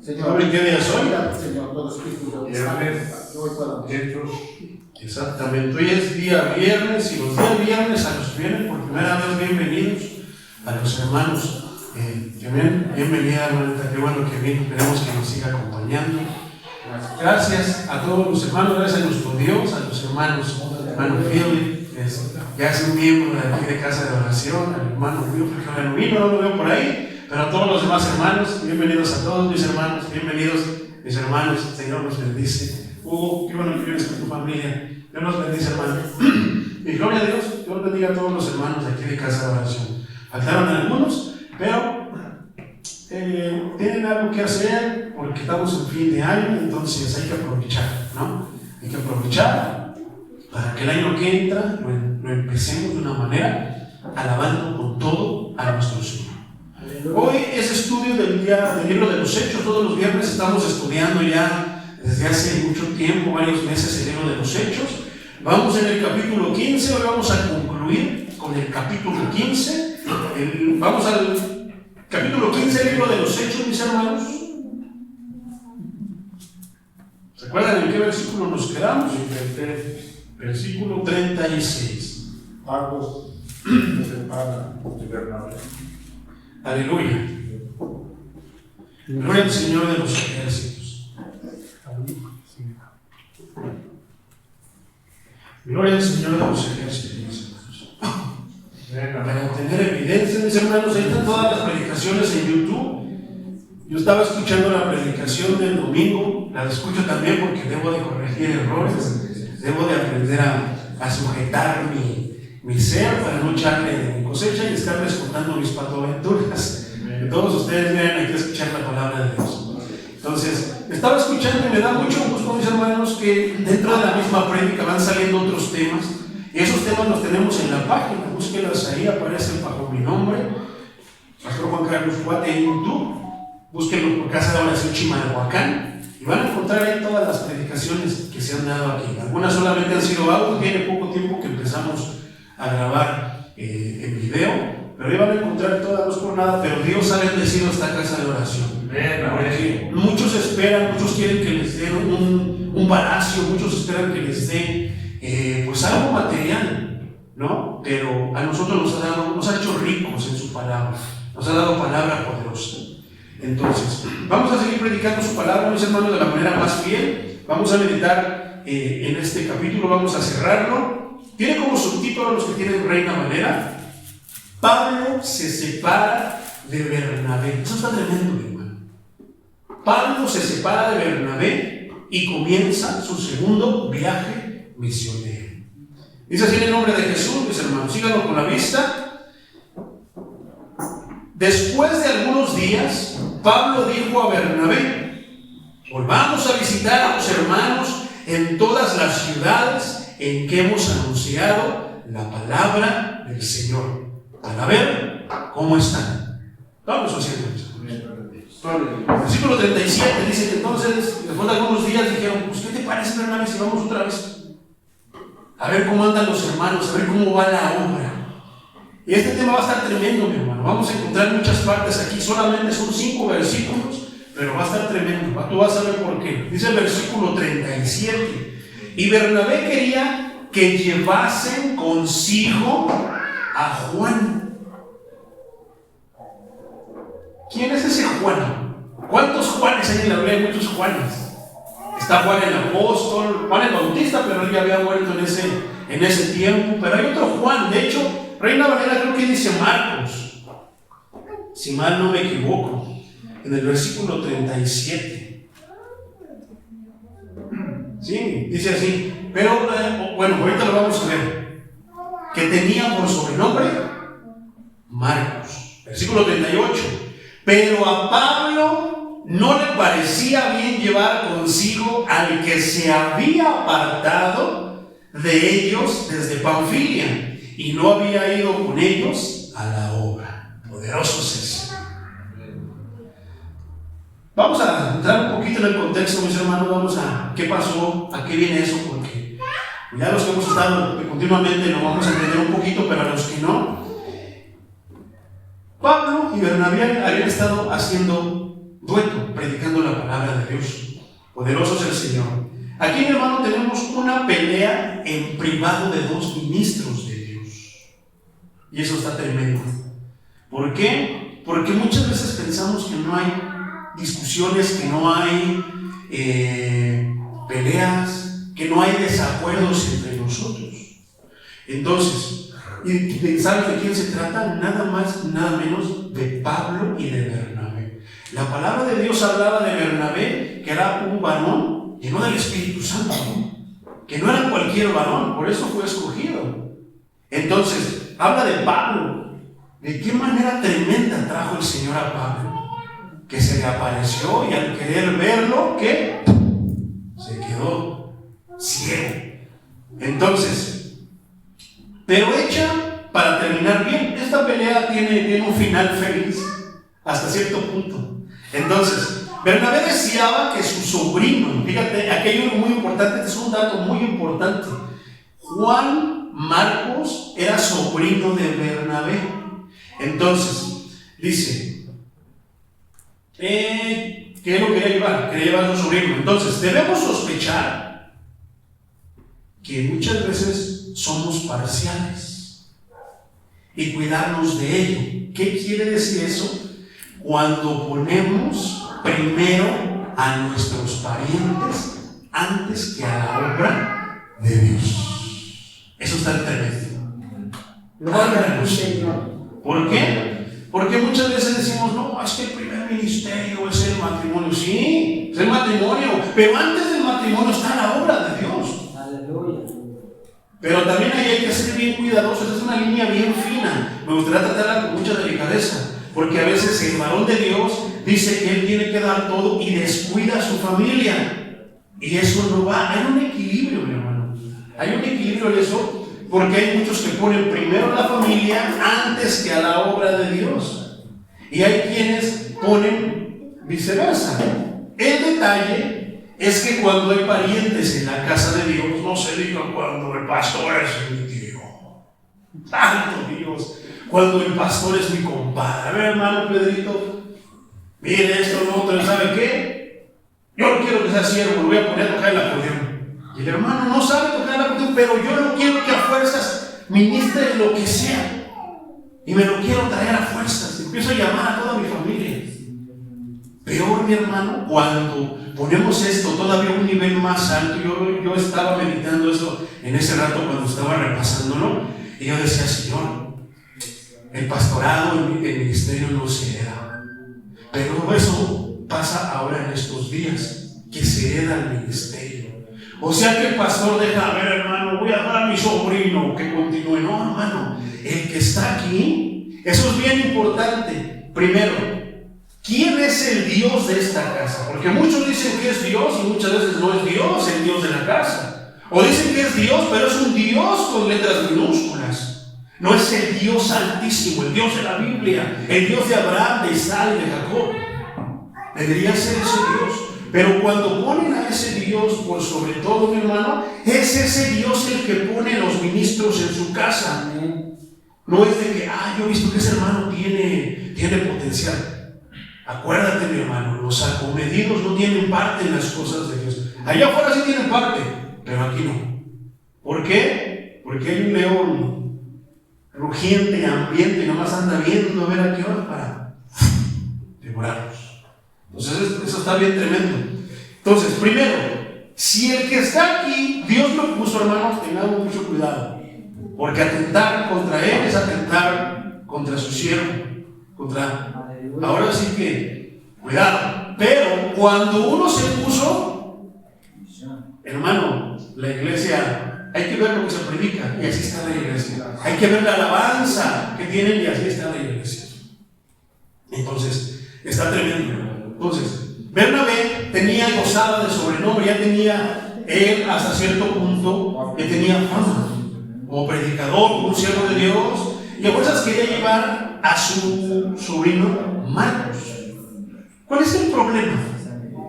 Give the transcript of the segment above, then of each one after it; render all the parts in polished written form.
¿Saben qué día soy? Señor, todo espíritu de Hechos. Exactamente. Hoy es día viernes y los días viernes a los que vienen por primera vez, bienvenidos a los hermanos. Bienvenida, hermanita, qué bueno que vino. Esperemos que nos siga acompañando. Gracias a todos los hermanos, gracias a nuestro Dios, a los hermanos, hermano Philip, ya es un miembro de aquí de Casa de Oración, al hermano Wilfred, que ahora no vino, no lo veo por ahí, pero a todos los demás hermanos, bienvenidos a todos mis hermanos, bienvenidos mis hermanos, el Señor los bendice. Hugo, qué bueno que vienes con tu familia, Dios los bendice, hermano. Y gloria a Dios, Dios bendiga a todos los hermanos de aquí de Casa de Oración. Faltaron algunos, pero tienen algo que hacer porque estamos en fin de año, entonces hay que aprovechar, ¿no? Hay que aprovechar para que el año que entra lo empecemos de una manera alabando con todo a nuestro Señor. Hoy es estudio del libro de los Hechos. Todos los viernes estamos estudiando ya desde hace mucho tiempo, varios meses, el libro de los Hechos. Vamos en el capítulo 15, hoy vamos a concluir con el capítulo 15. Vamos al capítulo 15 del libro de los Hechos, mis hermanos. ¿Se acuerdan en qué versículo nos quedamos? Versículo 36. Marcos se separa de Bernabé. Aleluya. Gloria al Señor de los ejércitos. Gloria al Señor de los ejércitos, mis hermanos. Para tener evidencia, mis hermanos, ahí están todas las predicaciones en YouTube. Yo estaba escuchando la predicación del domingo, la escucho también porque debo de corregir errores, debo de aprender a sujetar mi ser para no echarle de mi cosecha y estarles contando mis patoaventuras. Que todos ustedes vengan aquí a escuchar la palabra de Dios. Entonces, estaba escuchando y me da mucho gusto, mis hermanos, que dentro de la misma prédica van saliendo otros temas. Y esos temas los tenemos en la página, búsquenlos ahí, aparecen bajo mi nombre, Pastor Juan Carlos Cuate en YouTube. Búsquenlo por Casa de Oración Chimalhuacán y van a encontrar ahí todas las predicaciones que se han dado aquí. Algunas solamente han sido audio, tiene poco tiempo que empezamos a grabar en video, pero ahí van a encontrar todas, no es por nada, pero Dios ha bendecido esta casa de oración. Porque muchos esperan, muchos quieren que les den un palacio, muchos esperan que les den pues algo material, ¿no? Pero a nosotros nos ha hecho ricos en su palabra, nos ha dado palabra poderosa. Entonces, vamos a seguir predicando su palabra, mis hermanos, de la manera más fiel. Vamos a meditar en este capítulo, vamos a cerrarlo. Tiene como subtítulo, los que tienen Reina Valera, Pablo se separa de Bernabé. Eso está tremendo, mi hermano. Pablo se separa de Bernabé y comienza su segundo viaje misionero. Dice así en el nombre de Jesús, mis hermanos, síganlo con la vista. Después de algunos días, Pablo dijo a Bernabé: volvamos a visitar a los hermanos en todas las ciudades en que hemos anunciado la palabra del Señor, para ver cómo están. Vamos haciendo eso. Versículo 37 dice que entonces, después de algunos días, dijeron: pues, ¿qué te parece, Bernabé, si vamos otra vez? A ver cómo andan los hermanos, a ver cómo va la obra. Y este tema va a estar tremendo, mi hermano. Vamos a encontrar muchas partes aquí. Solamente son 5 versículos, pero va a estar tremendo. Tú vas a ver por qué. Dice el versículo 37. Y Bernabé quería que llevasen consigo a Juan. ¿Quién es ese Juan? ¿Cuántos Juanes hay en la Biblia? Hay muchos Juanes. Está Juan el apóstol, Juan el Bautista, pero él ya había muerto en ese tiempo. Pero hay otro Juan. De hecho, Reina Valera creo que dice Marcos, si mal no me equivoco, en el versículo 37. Sí, dice así. Pero bueno, ahorita lo vamos a ver. Que tenía por sobrenombre Marcos. Versículo 38. Pero a Pablo no le parecía bien llevar consigo al que se había apartado de ellos desde Panfilia y no había ido con ellos a la obra. Poderoso es eso. Vamos a entrar un poquito en el contexto, mis hermanos. Vamos a qué pasó, a qué viene eso, porque ya los que hemos estado continuamente lo vamos a entender un poquito, pero a los que no. Pablo y Bernabé habían estado haciendo dueto predicando la palabra de Dios. Poderoso es el Señor. Aquí, mi hermano, tenemos una pelea en privado de dos ministros de Dios. Y eso está tremendo. ¿Por qué? Porque muchas veces pensamos que no hay discusiones, que no hay peleas, que no hay desacuerdos entre nosotros. Entonces, ¿y sabes de quién se trata? Nada más, nada menos de Pablo y de Bernabé. La palabra de Dios hablaba de Bernabé, que era un varón lleno del Espíritu Santo, que no era cualquier varón, por eso fue escogido. Entonces, habla de Pablo. ¿De qué manera tremenda trajo el Señor a Pablo? Que se le apareció y al querer verlo, ¿qué? Se quedó ciego. Entonces, pero hecha para terminar bien. Esta pelea tiene un final feliz hasta cierto punto. Entonces, Bernabé deseaba que su sobrino, fíjate, aquello muy importante, este es un dato muy importante. Juan Marcos era sobrino de Bernabé. Entonces, dice, que él lo quería llevar a su sobrino. Entonces, debemos sospechar que muchas veces somos parciales y cuidarnos de ello. ¿Qué quiere decir eso? Cuando ponemos primero a nuestros parientes antes que a la obra de Dios. Eso está tremendo. ¿Por qué? Porque muchas veces decimos, no, es que el primer ministerio es el matrimonio. Sí, es el matrimonio, pero antes del matrimonio está la obra de Dios. Aleluya. Pero también ahí hay que ser bien cuidadosos, es una línea bien fina. Me gustaría tratarla con mucha delicadeza, porque a veces el varón de Dios dice que él tiene que dar todo y descuida a su familia. Y eso no va. Hay un equilibrio, mi hermano. Hay un equilibrio en eso, porque hay muchos que ponen primero la familia antes que a la obra de Dios. Y hay quienes ponen viceversa. El detalle es que cuando hay parientes en la casa de Dios, no se diga cuando el pastor es mi tío. Tanto Dios. Cuando el pastor es mi compadre. A ver, hermano Pedrito, mire esto, no, otro, ¿sabe qué? Yo no quiero que sea siervo, lo voy a poner a tocar el acordeón. Y el hermano no sabe tocar el acordeón, pero yo no quiero que a fuerzas ministre lo que sea. Y me lo quiero traer a fuerzas. Empiezo a llamar a toda mi familia. Peor, mi hermano, cuando ponemos esto todavía a un nivel más alto. Yo estaba meditando eso en ese rato cuando estaba repasándolo. Y yo decía, Señor, el pastorado, el ministerio no se hereda. Pero eso pasa ahora en estos días, que se hereda el ministerio. O sea que el pastor deja, a ver, hermano, voy a dar a mi sobrino que continúe. No, hermano, el que está aquí, eso es bien importante. Primero, ¿quién es el Dios de esta casa? Porque muchos dicen que es Dios y muchas veces no es Dios el Dios de la casa. O dicen que es Dios, pero es un Dios con letras minúsculas. No es el Dios altísimo, el Dios de la Biblia, el Dios de Abraham, de Isaac y de Jacob. Debería ser ese Dios. Pero cuando ponen a ese Dios por sobre todo, mi hermano, es ese Dios el que pone los ministros en su casa. No es de que, yo he visto que ese hermano tiene potencial. Acuérdate, mi hermano, los acomedidos no tienen parte en las cosas de Dios. Allá afuera sí tienen parte, pero aquí no. ¿Por qué? Porque hay un león rugiente, hambriento, y nomás anda viendo a ver a qué hora para devorarlos. Entonces, eso está bien tremendo. Entonces, primero, si el que está aquí, Dios lo puso, hermanos, tengamos mucho cuidado. Porque atentar contra él es atentar contra su siervo. Ahora sí que, cuidado. Pero cuando uno se puso, hermano, la iglesia, hay que ver lo que se predica, y así está la iglesia. Hay que ver la alabanza que tienen, y así está la iglesia. Entonces, está tremendo. Entonces, Bernabé gozaba de sobrenombre, ya tenía él hasta cierto punto, que tenía fama como predicador, como un siervo de Dios, y a fuerzas quería llevar a su sobrino Marcos. ¿Cuál es el problema?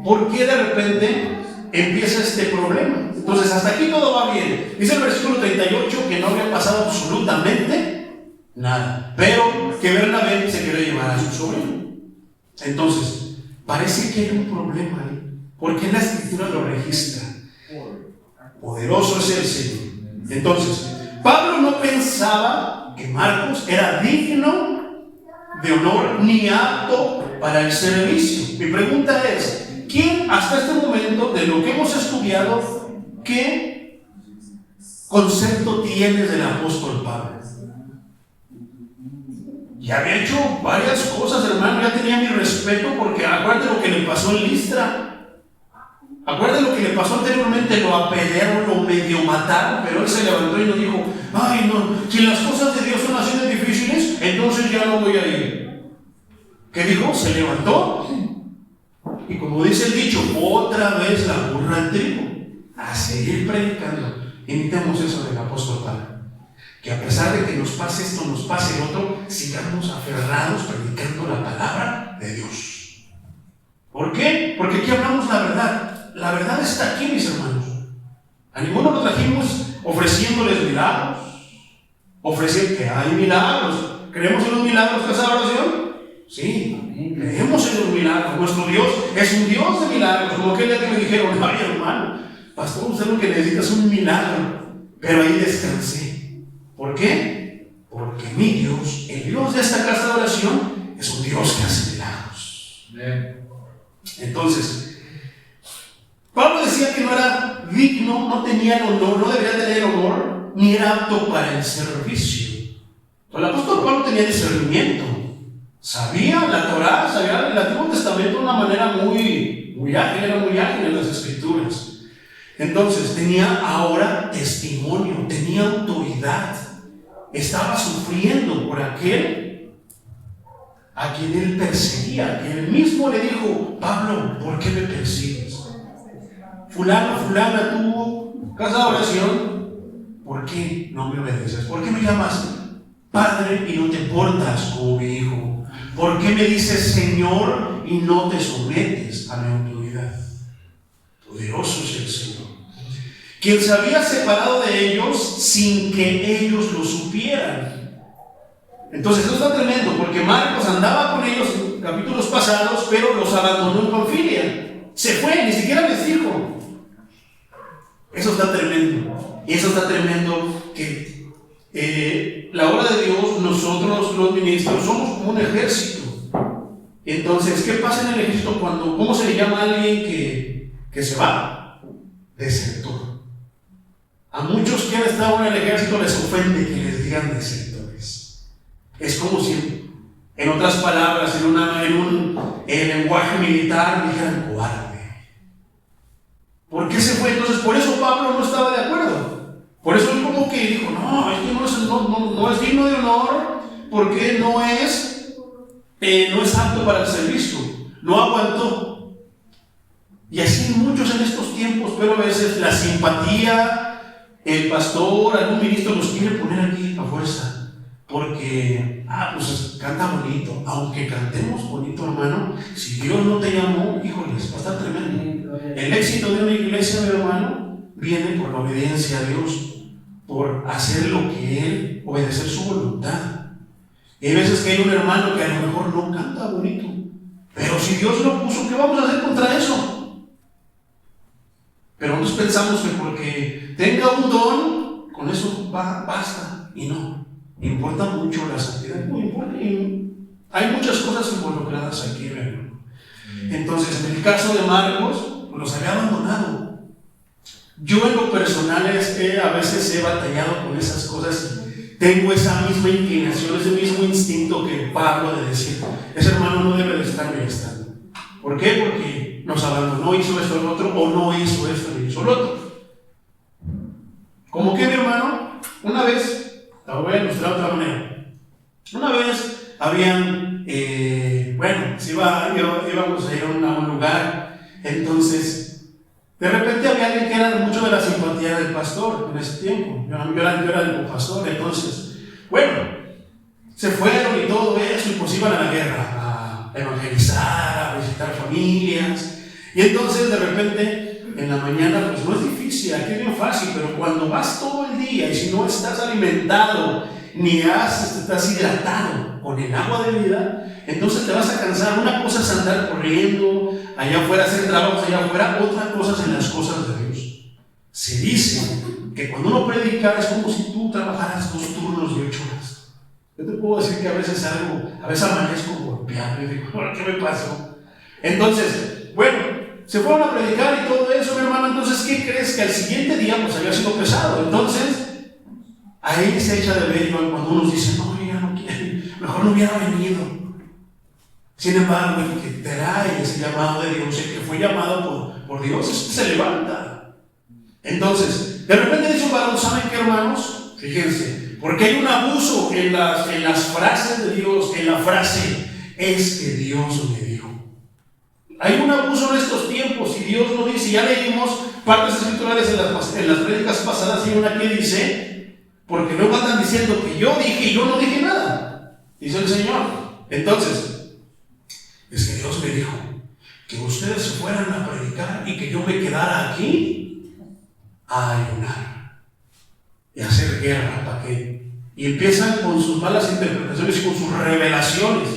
¿Por qué de repente empieza este problema? Entonces, hasta aquí todo va bien. Dice el versículo 38 que no había pasado absolutamente nada, pero que Bernabé se quería llevar a su sobrino. Entonces, parece que hay un problema ahí, porque la Escritura lo registra. Poderoso es el Señor. Entonces, Pablo no pensaba que Marcos era digno de honor ni apto para el servicio. Mi pregunta es, ¿quién hasta este momento de lo que hemos estudiado, qué concepto tienes del apóstol Pablo? Ya había hecho varias cosas, hermano, ya tenía mi respeto, porque acuérdate lo que le pasó en Listra. Acuérdate lo que le pasó anteriormente, lo apedrearon, lo medio mataron, pero él se levantó y nos dijo, ay no, si las cosas de Dios son así de difíciles, entonces ya no voy a ir. ¿Qué dijo? Se levantó y, como dice el dicho, otra vez la burra al trigo, a seguir predicando. Imitemos eso del apóstol Pablo, que a pesar de que nos pase esto, nos pase el otro, sigamos aferrados predicando la palabra de Dios. ¿Por qué? Porque aquí hablamos la verdad. La verdad está aquí, mis hermanos. A ninguno lo trajimos ofreciéndoles milagros. Ofreciendo que hay milagros. ¿Creemos en los milagros, casa de oración? Sí, creemos en los milagros. Nuestro Dios es un Dios de milagros. Como aquel día que me dijeron, ay hermano, pastor, usted lo que necesita es un milagro. Pero ahí descansé. ¿Por qué? Porque mi Dios, el Dios de esta casa de oración, es un Dios que hace milagros. Entonces, Pablo decía que no era digno, no tenía el honor, no debería tener honor, ni era apto para el servicio. El apóstol Pablo tenía discernimiento, sabía la Torá, sabía el Antiguo Testamento de una manera muy ágil, era muy ágil en las Escrituras. Entonces tenía ahora testimonio, tenía autoridad, estaba sufriendo por aquel a quien él perseguía, que él mismo le dijo, Pablo, ¿por qué me persigues? Fulana tuvo casa de oración, ¿por qué no me obedeces? ¿Por qué me llamas Padre y no te portas como mi hijo? ¿Por qué me dices Señor y no te sometes a mi autoridad? Poderoso es el Señor, quien se había separado de ellos sin que ellos lo supieran. Entonces eso está tremendo, porque Marcos andaba con ellos en capítulos pasados, pero los abandonó en Panfilia. Se fue, ni siquiera les dijo. Eso está tremendo. Y eso está tremendo que la obra de Dios, nosotros los ministros, somos como un ejército. Entonces, ¿qué pasa en el ejército cuando, cómo se le llama a alguien que se va? Desertor. A muchos que han estado en el ejército les ofende que les digan desertores. Es como si, en otras palabras, en un lenguaje militar, dijeran cobarde. ¿Por qué se fue? Entonces, por eso Pablo no estaba de acuerdo. Por eso él como que dijo, no, es que no es digno de honor, porque no es apto para el servicio. No aguantó. Y así muchos en estos tiempos, pero a veces la simpatía, el pastor, algún ministro los quiere poner aquí a fuerza. Porque, pues canta bonito. Aunque cantemos bonito, hermano, si Dios no te llamó, híjoles, va a estar tremendo. El éxito de una iglesia, mi hermano, viene por la obediencia a Dios, por hacer lo que Él, obedecer su voluntad. Y hay veces que hay un hermano que a lo mejor no canta bonito, pero si Dios lo puso, ¿qué vamos a hacer contra eso? Pero nosotros pensamos que porque tenga un don, con eso basta, y no. Importa mucho la santidad, no importa, hay muchas cosas involucradas aquí, ¿verdad? Entonces, en el caso de Marcos, los había abandonado. Yo en lo personal a veces he batallado con esas cosas. Tengo esa misma inclinación, ese mismo instinto que Pablo de decir, ese hermano no debe de estar ministrando. ¿Por qué? Porque nos abandonó, hizo esto el otro, o no hizo esto ni hizo el otro. ¿Cómo que, mi hermano? Una vez, la voy a ilustrar de otra manera. Una vez habían, íbamos a ir a un lugar, entonces, de repente había alguien que era mucho de la simpatía del pastor en ese tiempo. Yo era el pastor, entonces, se fueron y todo eso, y pues iban a la guerra, a evangelizar, a visitar familias, y entonces de repente, en la mañana, pues no es difícil, aquí es bien fácil, pero cuando vas todo el día y si no estás alimentado ni te has hidratado con el agua de vida, entonces te vas a cansar. Una cosa es andar corriendo allá afuera, hacer trabajos allá afuera, otra cosa es en las cosas de Dios. Se dice que cuando uno predica es como si tú trabajaras 2 turnos de 8 horas. Yo te puedo decir que a veces amanezco golpeado y digo, ¿qué me pasó? Entonces, bueno, se fueron a predicar y todo eso, mi hermano. Entonces, ¿qué crees? Que al siguiente día pues había sido pesado. Entonces, ahí se echa de ver cuando uno dice, no, ya no quiero, mejor no hubiera venido. Sin embargo, el que trae ese llamado de Dios, el que fue llamado por Dios, se levanta. Entonces, de repente dice un varón, ¿saben qué, hermanos? Fíjense, porque hay un abuso en las frases de Dios, en la frase, es que Dios me dijo. Hay un abuso en estos tiempos y Dios lo dice. Ya leímos partes escriturales en las prédicas pasadas y una que dice, porque luego andan diciendo que yo dije y yo no dije nada, dice el Señor. Entonces, es que Dios me dijo que ustedes se fueran a predicar y que yo me quedara aquí a ayunar y a hacer guerra. ¿Para qué? Y empiezan con sus malas interpretaciones y con sus revelaciones.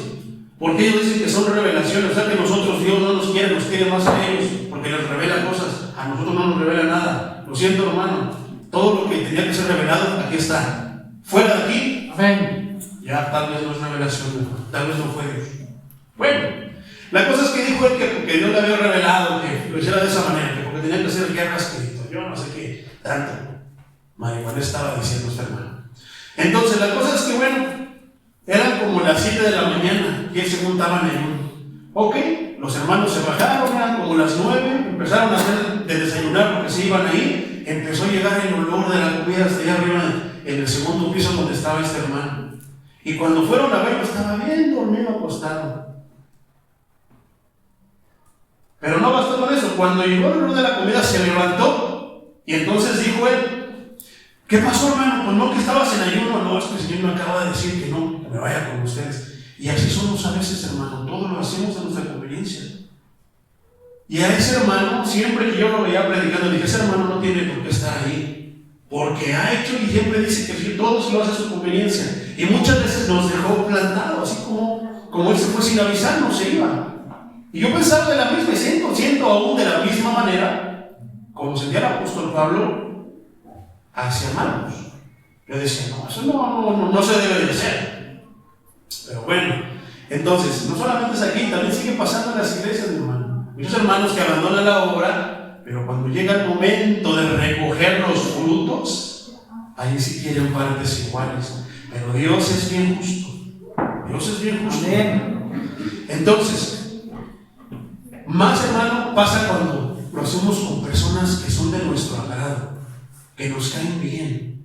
Porque ellos dicen que son revelaciones, o sea que nosotros, Dios no nos quiere más a ellos, porque les revela cosas, a nosotros no nos revela nada. Lo siento, hermano, todo lo que tenía que ser revelado, aquí está. Fuera de aquí, amén. Ya tal vez no es revelación, tal vez no fue Dios. Bueno, la cosa es que dijo él que porque Dios le había revelado que lo hiciera de esa manera, que porque tenía que hacer guerra espiritual, yo no sé qué, tanto. Marihuana estaba diciendo este hermano. Entonces, la cosa es que, bueno, eran como las 7 de la mañana y se juntaban en uno. Ok, los hermanos se bajaron, eran como las 9, empezaron a hacer de desayunar porque se iban ahí. Empezó a llegar el olor de la comida hasta allá arriba en el segundo piso donde estaba este hermano. Y cuando fueron a verlo, estaba bien dormido acostado. Pero no bastó con eso. Cuando llegó el olor de la comida, se levantó y entonces dijo él, ¿qué pasó, hermano? Pues no, que estabas en ayuno. No, es que el Señor me acaba de decir que no, que me vaya con ustedes. Y así somos a veces, hermano, todo lo hacemos a nuestra conveniencia. Y a ese hermano, siempre que yo lo veía predicando, dije, ese hermano no tiene por qué estar ahí, porque ha hecho y siempre dice que todo lo hace a su conveniencia. Y muchas veces nos dejó plantado, así como él se fue sin avisarnos, se iba. Y yo pensaba de la misma, y siento aún de la misma manera, como sentía el apóstol Pablo hacia Marcos. Yo decía, no, eso no se debe de hacer. Pero bueno, entonces, no solamente es aquí, también sigue pasando en las iglesias, mi hermano. Muchos hermanos que abandonan la obra, pero cuando llega el momento de recoger los frutos, ahí sí quieren partes iguales. Pero Dios es bien justo. Dios es bien justo. Amén. Entonces, más, hermano, pasa cuando lo hacemos con personas que son de nuestro agrado, que nos caen bien,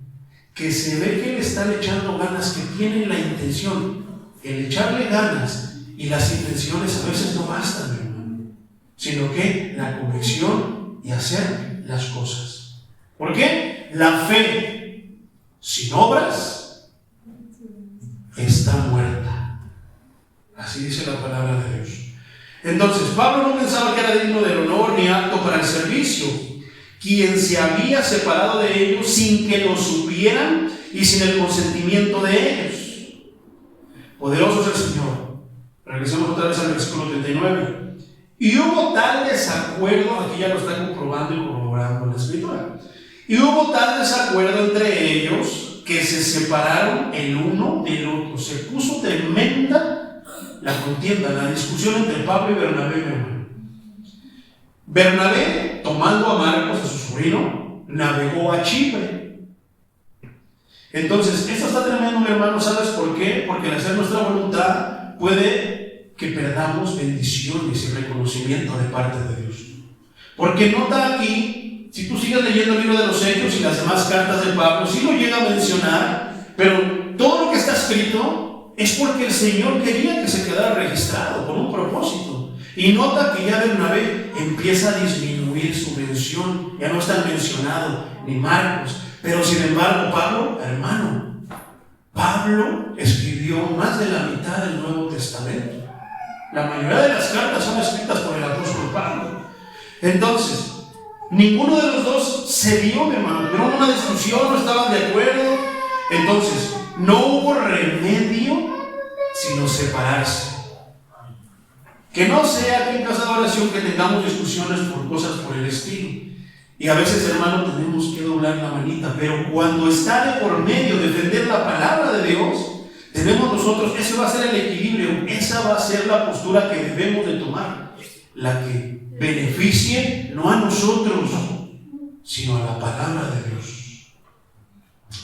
que se ve que le están echando ganas, que tienen la intención. El echarle ganas y las intenciones a veces no bastan, mi hermano, sino que la convicción y hacer las cosas. ¿Por qué? La fe sin obras está muerta. Así dice la palabra de Dios. Entonces, Pablo no pensaba que era digno del honor ni apto para el servicio, quien se había separado de ellos sin que lo supieran y sin el consentimiento de ellos. Poderoso es el Señor. Regresemos otra vez al versículo 39. Y hubo tal desacuerdo, aquí ya lo está comprobando y corroborando la escritura. Y hubo tal desacuerdo entre ellos que se separaron el uno del otro. Se puso tremenda la contienda, la discusión entre Pablo y Bernabé, mi hermano. Bernabé, tomando a Marcos, a su sobrino, navegó a Chipre. Entonces, esto está tremendo, mi hermano. ¿Sabes por qué? Porque al hacer nuestra voluntad puede que perdamos bendiciones y reconocimiento de parte de Dios. Porque nota aquí, si tú sigues leyendo el libro de los Hechos y las demás cartas de Pablo, sí lo llega a mencionar, pero todo lo que está escrito es porque el Señor quería que se quedara registrado con un propósito. Y nota que ya Bernabé empieza a disminuir su mención, ya no está mencionado ni Marcos. Pero sin embargo, Pablo, hermano, Pablo escribió más de la mitad del Nuevo Testamento. La mayoría de las cartas son escritas por el apóstol Pablo. Entonces, ninguno de los dos se dio, mi hermano. Tuvieron una discusión, no estaban de acuerdo. Entonces, no hubo remedio sino separarse. Que no sea aquí en casa de oración que tengamos discusiones por cosas por el estilo. Y a veces, hermano, tenemos que doblar la manita, pero cuando está de por medio defender la palabra de Dios, tenemos nosotros, ese va a ser el equilibrio, esa va a ser la postura que debemos de tomar, la que beneficie no a nosotros, sino a la palabra de Dios.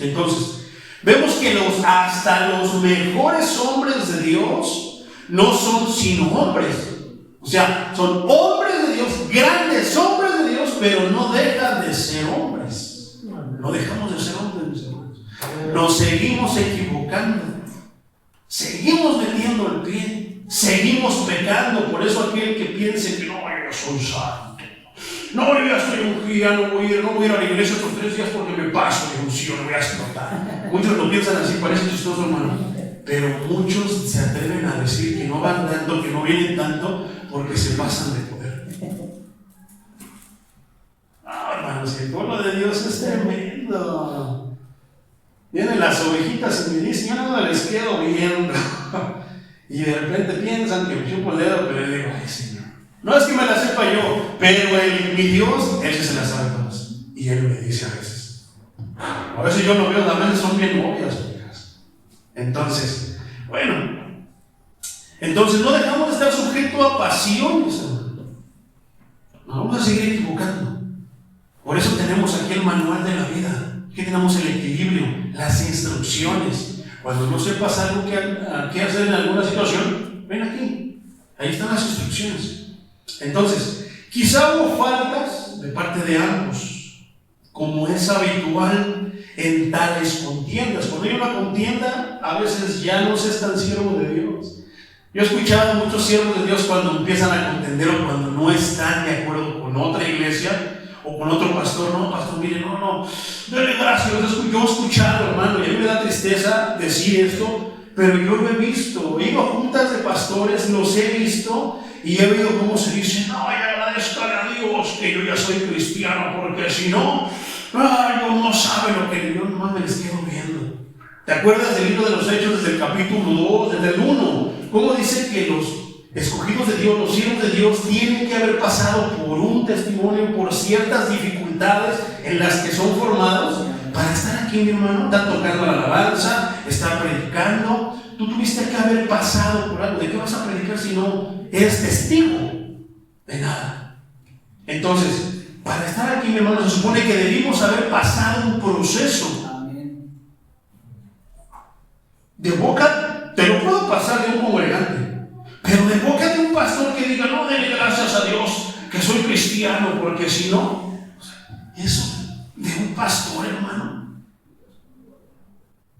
Entonces, vemos que hasta los mejores hombres de Dios no son sino hombres. O sea, son hombres de Dios, grandes hombres de Dios, pero no dejan de ser hombres. No dejamos de ser hombres, mis hermanos. Nos seguimos equivocando. Seguimos metiendo el pie. Seguimos pecando. Por eso aquel que piense que no, yo soy santo. No, yo ya estoy ungido, no voy a ir a la iglesia por 3 días porque me paso de unción, voy a explotar. Muchos lo piensan así, parece chistoso, hermano. Pero muchos se atreven a decir que no van tanto, que no vienen tanto, porque se pasan de poder. Hermanos, el pueblo de Dios es tremendo. Vienen las ovejitas y me dicen, yo no les quedo viendo. Y de repente piensan que me chupo el dedo, pero le digo, ay Señor, no es que me la sepa yo, pero mi Dios, Él sí se la sabe todas. Y Él me dice a veces. A veces yo lo veo, a veces son bien obvias. Entonces, bueno, no dejamos de estar sujetos a pasiones, hermano. Nos vamos a seguir equivocando. Por eso tenemos aquí el manual de la vida. Aquí tenemos el equilibrio, las instrucciones. Cuando no sepas algo que hacer en alguna situación, ven aquí. Ahí están las instrucciones. Entonces, quizá hubo faltas de parte de ambos, como es habitual en tales contiendas. Cuando hay una contienda, a veces ya no se es tan siervo de Dios. Yo he escuchado a muchos siervos de Dios cuando empiezan a contender o cuando no están de acuerdo con otra iglesia o con otro pastor. No, pastor, mire, no, dele gracias. Yo he escuchado, hermano, y a mí me da tristeza decir esto, pero yo lo he visto. He ido a juntas de pastores, los he visto y he oído cómo se dice, no, ya agradezcale a Dios que yo ya soy cristiano, porque si no, yo no sabe lo que yo nomás me les quedo viendo. ¿Te acuerdas del libro de los Hechos desde el capítulo 2, desde el 1? ¿Cómo dice que los escogidos de Dios, los siervos de Dios, tienen que haber pasado por un testimonio, por ciertas dificultades en las que son formados para estar aquí, mi hermano? Está tocando la alabanza, está predicando. Tú tuviste que haber pasado por algo. ¿De qué vas a predicar si no eres testigo? De nada. Entonces, para estar aquí, mi hermano, se supone que debimos haber pasado un proceso. De boca, te lo puedo pasar de un congregante, pero de boca de un pastor que diga, no, dele gracias a Dios que soy cristiano, porque si no, eso de un pastor, hermano.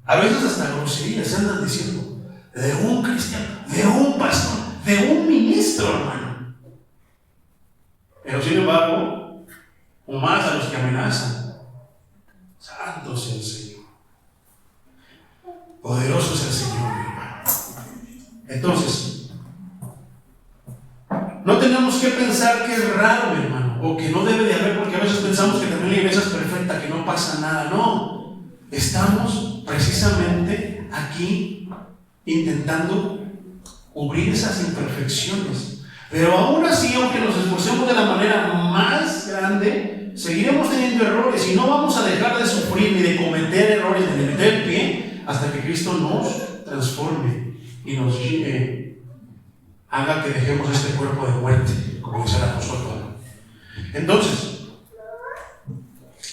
A veces hasta groserías se andan diciendo, de un cristiano, de un pastor, de un ministro, hermano. Pero sin embargo, o más a los que amenazan. Santo sea el Señor. Poderoso es el Señor, mi hermano. Entonces, no tenemos que pensar que es raro, mi hermano, o que no debe de haber, porque a veces pensamos que también la iglesia es perfecta, que no pasa nada. No, estamos precisamente aquí intentando cubrir esas imperfecciones. Pero aún así, aunque nos esforcemos de la manera más grande, seguiremos teniendo errores y no vamos a dejar de sufrir ni de cometer errores, ni de meter el pie hasta que Cristo nos transforme y nos haga que dejemos este cuerpo de muerte, como dice el apóstol Pablo. Entonces,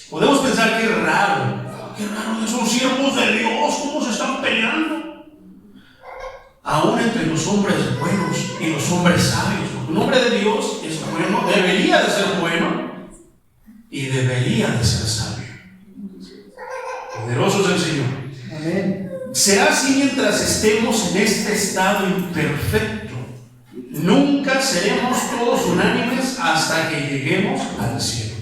podemos pensar que es raro, son siervos de Dios, ¿cómo se están peleando? Aún entre los hombres buenos y los hombres sabios. Un hombre de Dios es bueno, debería de ser bueno y debería de ser sabio. Poderoso es el Señor. Amén. Será así mientras estemos en este estado imperfecto. Nunca seremos todos unánimes hasta que lleguemos al cielo.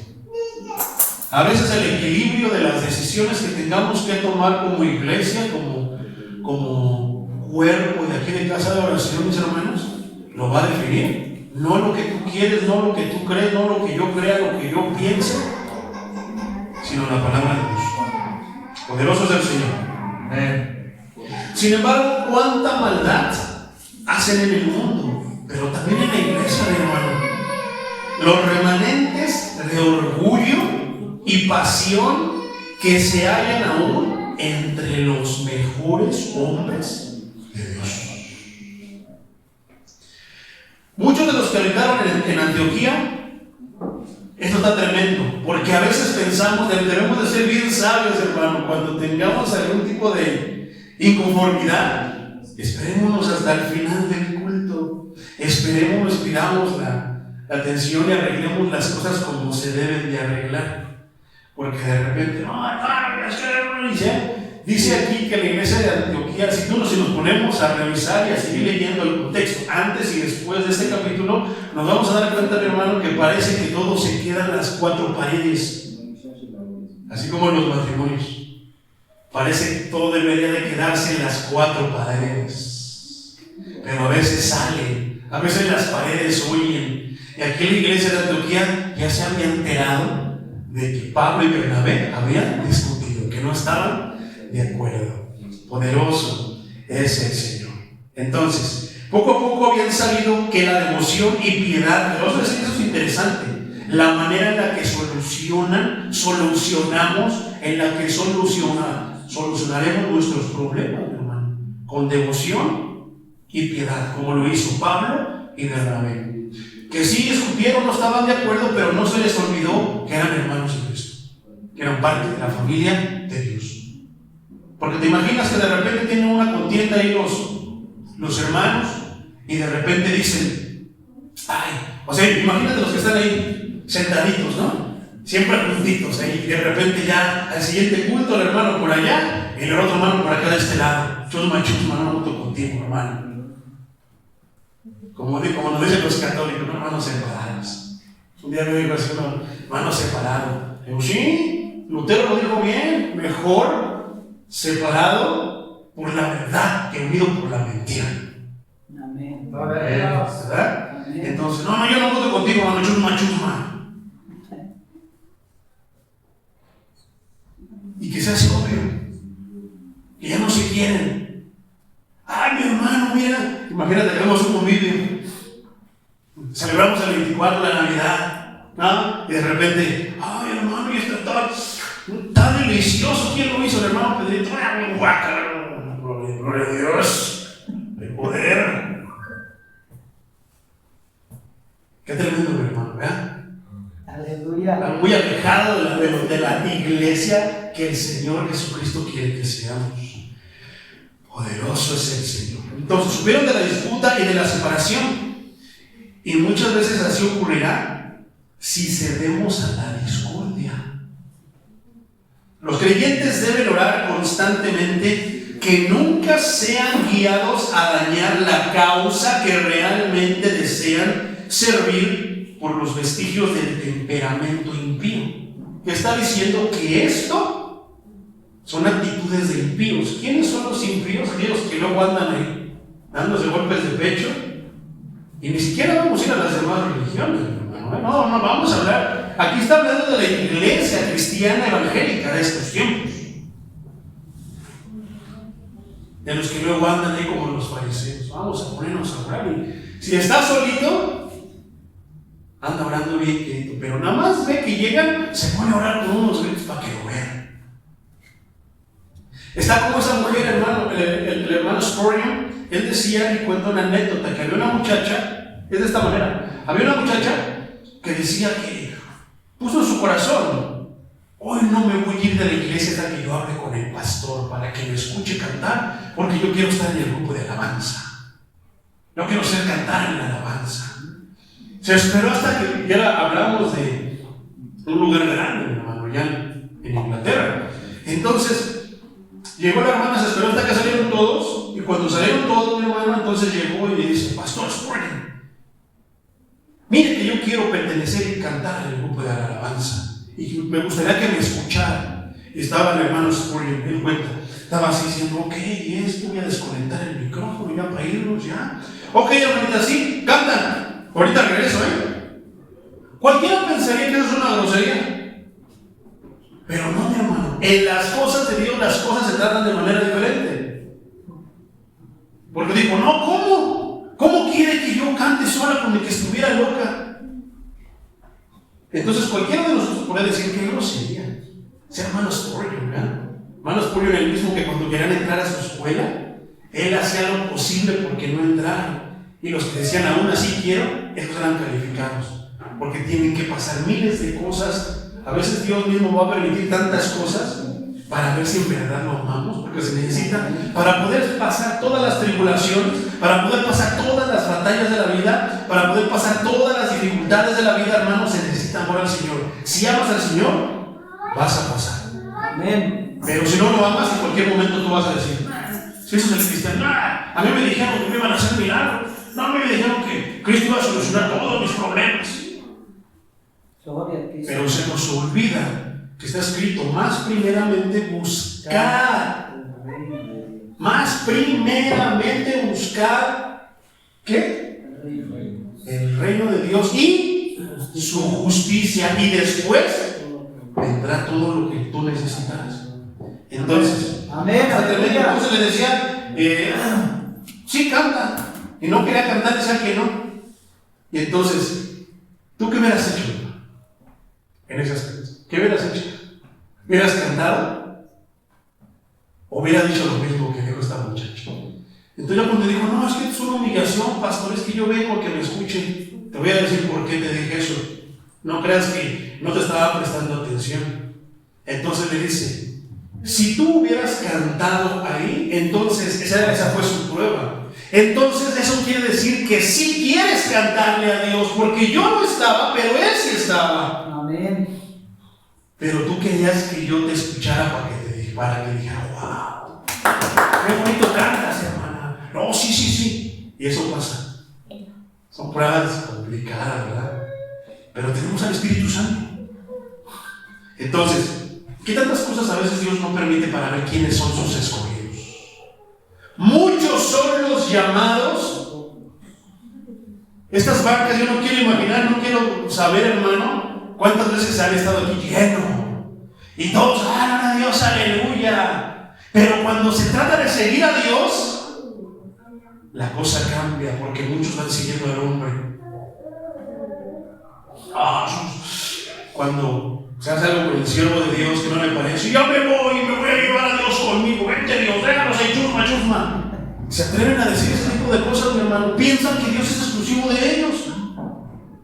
A veces el equilibrio de las decisiones que tengamos que tomar como iglesia, como cuerpo de aquí de casa de oración, mis hermanos, lo va a definir. No lo que tú quieres, no lo que tú crees, no lo que yo crea, lo que yo piense, sino la palabra de Dios. Poderoso es el Señor. Amén. Sin embargo, cuánta maldad hacen en el mundo, pero también en la iglesia, mi hermano. Los remanentes de orgullo y pasión que se hallan aún entre los mejores hombres de Dios. Muchos de los que habitaron en Antioquía, esto está tremendo, porque a veces pensamos, debemos de ser bien sabios, hermano, cuando tengamos algún tipo de inconformidad, esperémonos hasta el final del culto, esperémonos, pidamos la atención y arreglemos las cosas como se deben de arreglar, porque de repente, dice aquí que la iglesia de Antioquía, si nos ponemos a revisar y a seguir leyendo el contexto antes y después de este capítulo, nos vamos a dar cuenta, mi hermano, que parece que todo se queda en las cuatro paredes, así como en los matrimonios. Parece que todo debería de quedarse en las cuatro paredes, pero a veces sale, a veces las paredes huyen. Y aquí en la iglesia de Antioquía ya se había enterado de que Pablo y Bernabé habían discutido, que no estaban de acuerdo. Poderoso es el Señor. Entonces, poco a poco habían sabido que la devoción y piedad, pero eso es interesante, la manera en la que solucionamos, en la que solucionaremos nuestros problemas, hermano, con devoción y piedad, como lo hizo Pablo y Bernabé. Que sí discutieron, no estaban de acuerdo, pero no se les olvidó que eran hermanos en Cristo, que eran parte de la familia de Dios. Porque te imaginas que de repente tienen una contienda ahí los hermanos y de repente dicen, imagínate los que están ahí sentaditos, ¿no? Siempre juntitos ahí, y de repente ya al siguiente culto el hermano por allá y el otro hermano por acá de este lado. Chusma, no voto contigo, hermano. Como nos dicen los católicos, hermanos separados. Un día me dijo así, hermano separado. Digo, sí, Lutero lo dijo bien, mejor separado por la verdad que unido por la mentira. Amén. ¿Verdad? Amén. Entonces, no, yo no voto contigo, hermano, chusma. Y que se hace obvio que ya no se quieren. Ay, mi hermano, mira, imagínate que hagamos un convivio, celebramos el 24 de la Navidad, ¿no? Y de repente, ay, hermano, y esto está delicioso. ¿Quién lo hizo? El hermano Pedrito. Gloria a Dios, el poder. Qué tremendo, mi hermano, ¿verdad? Aleluya. Muy alejado de la iglesia que el Señor Jesucristo quiere que seamos. Poderoso es el Señor. Entonces supieron de la disputa y de la separación. Y muchas veces así ocurrirá si cedemos a la discordia. Los creyentes deben orar constantemente que nunca sean guiados a dañar la causa que realmente desean servir por los vestigios del temperamento impío. Que está diciendo que esto son actitudes de impíos. ¿Quiénes son los impíos? Aquellos que luego andan ahí dándose golpes de pecho. Y ni siquiera vamos a ir a las demás religiones, hermano. No, vamos a hablar. Aquí está hablando de la iglesia cristiana evangélica de estos tiempos. De los que luego andan ahí como los fariseos. Vamos a ponernos a orar. Y si está solito, anda orando bien quieto. Pero nada más ve que llegan, se pone a orar con unos gritos para que lo vean. Está como esa mujer, hermano, el hermano Spurgeon. Él decía y cuenta una anécdota que había una muchacha, es de esta manera, había una muchacha que decía que puso en su corazón, hoy no me voy a ir de la iglesia hasta que yo hable con el pastor para que me escuche cantar, porque yo quiero estar en el grupo de alabanza, no quiero ser cantar en la alabanza. Se esperó hasta que ya hablamos de un lugar grande, hermano, ya en Inglaterra. Entonces llegó la hermana, se esperó hasta que salieron todos. Y cuando salieron todos, mi hermano, entonces llegó y le dice, Pastor Spurgeon, mire que yo quiero pertenecer y cantar en el grupo de la alabanza. Y me gustaría que me escuchara. Y estaba el hermano Spurgeon, me di cuenta. Estaba así diciendo, ok, y esto, voy a desconectar el micrófono, ya para irnos, ya. Ok, hermanita, sí, cantan. Ahorita regreso, Cualquiera pensaría que eso es una grosería. Pero no, mi hermano. En las cosas de Dios, las cosas se tratan de manera diferente. Porque dijo, no, ¿cómo? ¿Cómo quiere que yo cante sola como que estuviera loca? Entonces cualquiera de nosotros puede decir que grosería. Sea hermano Spurgeon, ¿verdad? Hermano Spurgeon era el mismo que cuando querían entrar a su escuela, él hacía lo posible porque no entraran. Y los que decían aún así quiero, esos eran calificados. Porque tienen que pasar miles de cosas. A veces Dios mismo va a permitir tantas cosas para ver si en verdad lo amamos, porque se necesita para poder pasar todas las tribulaciones, para poder pasar todas las batallas de la vida, para poder pasar todas las dificultades de la vida, hermanos, se necesita amor al Señor. Si amas al Señor, vas a pasar. Amén. Pero si no lo amas, en cualquier momento tú vas a decir, si eso es el cristiano, a mí me dijeron que me iban a hacer milagros, no, a mí me dijeron que Cristo iba a solucionar todos mis problemas. Pero se nos olvida que está escrito, más primeramente buscar. Más primeramente buscar. ¿Qué? El reino de Dios y su justicia. Y después vendrá todo lo que tú necesitas. Entonces, entonces le decía, sí canta. Y no quería cantar, decía que no. Y entonces, ¿tú qué hubieras hecho en esas cosas? ¿Qué hubieras hecho? ¿Hubieras cantado? ¿O hubieras dicho lo mismo que dijo esta muchacha? Entonces yo cuando dijo, no, es que es una humillación, pastor, es que yo vengo a que me escuchen. Te voy a decir por qué te dije eso. No creas que no te estaba prestando atención. Entonces le dice, si tú hubieras cantado ahí, entonces esa fue su prueba. Entonces eso quiere decir que sí quieres cantarle a Dios, porque yo no estaba, pero Él sí estaba. Amén. Pero tú querías que yo te escuchara para que dijera, wow, qué bonito cantas, hermana. No, sí. Y eso pasa. Son pruebas complicadas, ¿verdad? Pero tenemos al Espíritu Santo. Entonces, ¿qué tantas cosas a veces Dios no permite para ver quiénes son sus escogidos? Muchos son los llamados. Estas barcas, yo no quiero imaginar, no quiero saber, hermano, cuántas veces han estado aquí lleno. Y todos, alaban a Dios, aleluya. Pero cuando se trata de seguir a Dios, la cosa cambia, porque muchos van siguiendo al hombre. Cuando se hace algo con el siervo de Dios que no le parece, yo me voy a llevar a Dios conmigo, vente Dios, déjanos ahí, chusma. Se atreven a decir ese tipo de cosas, mi hermano. Piensan que Dios es exclusivo de ellos.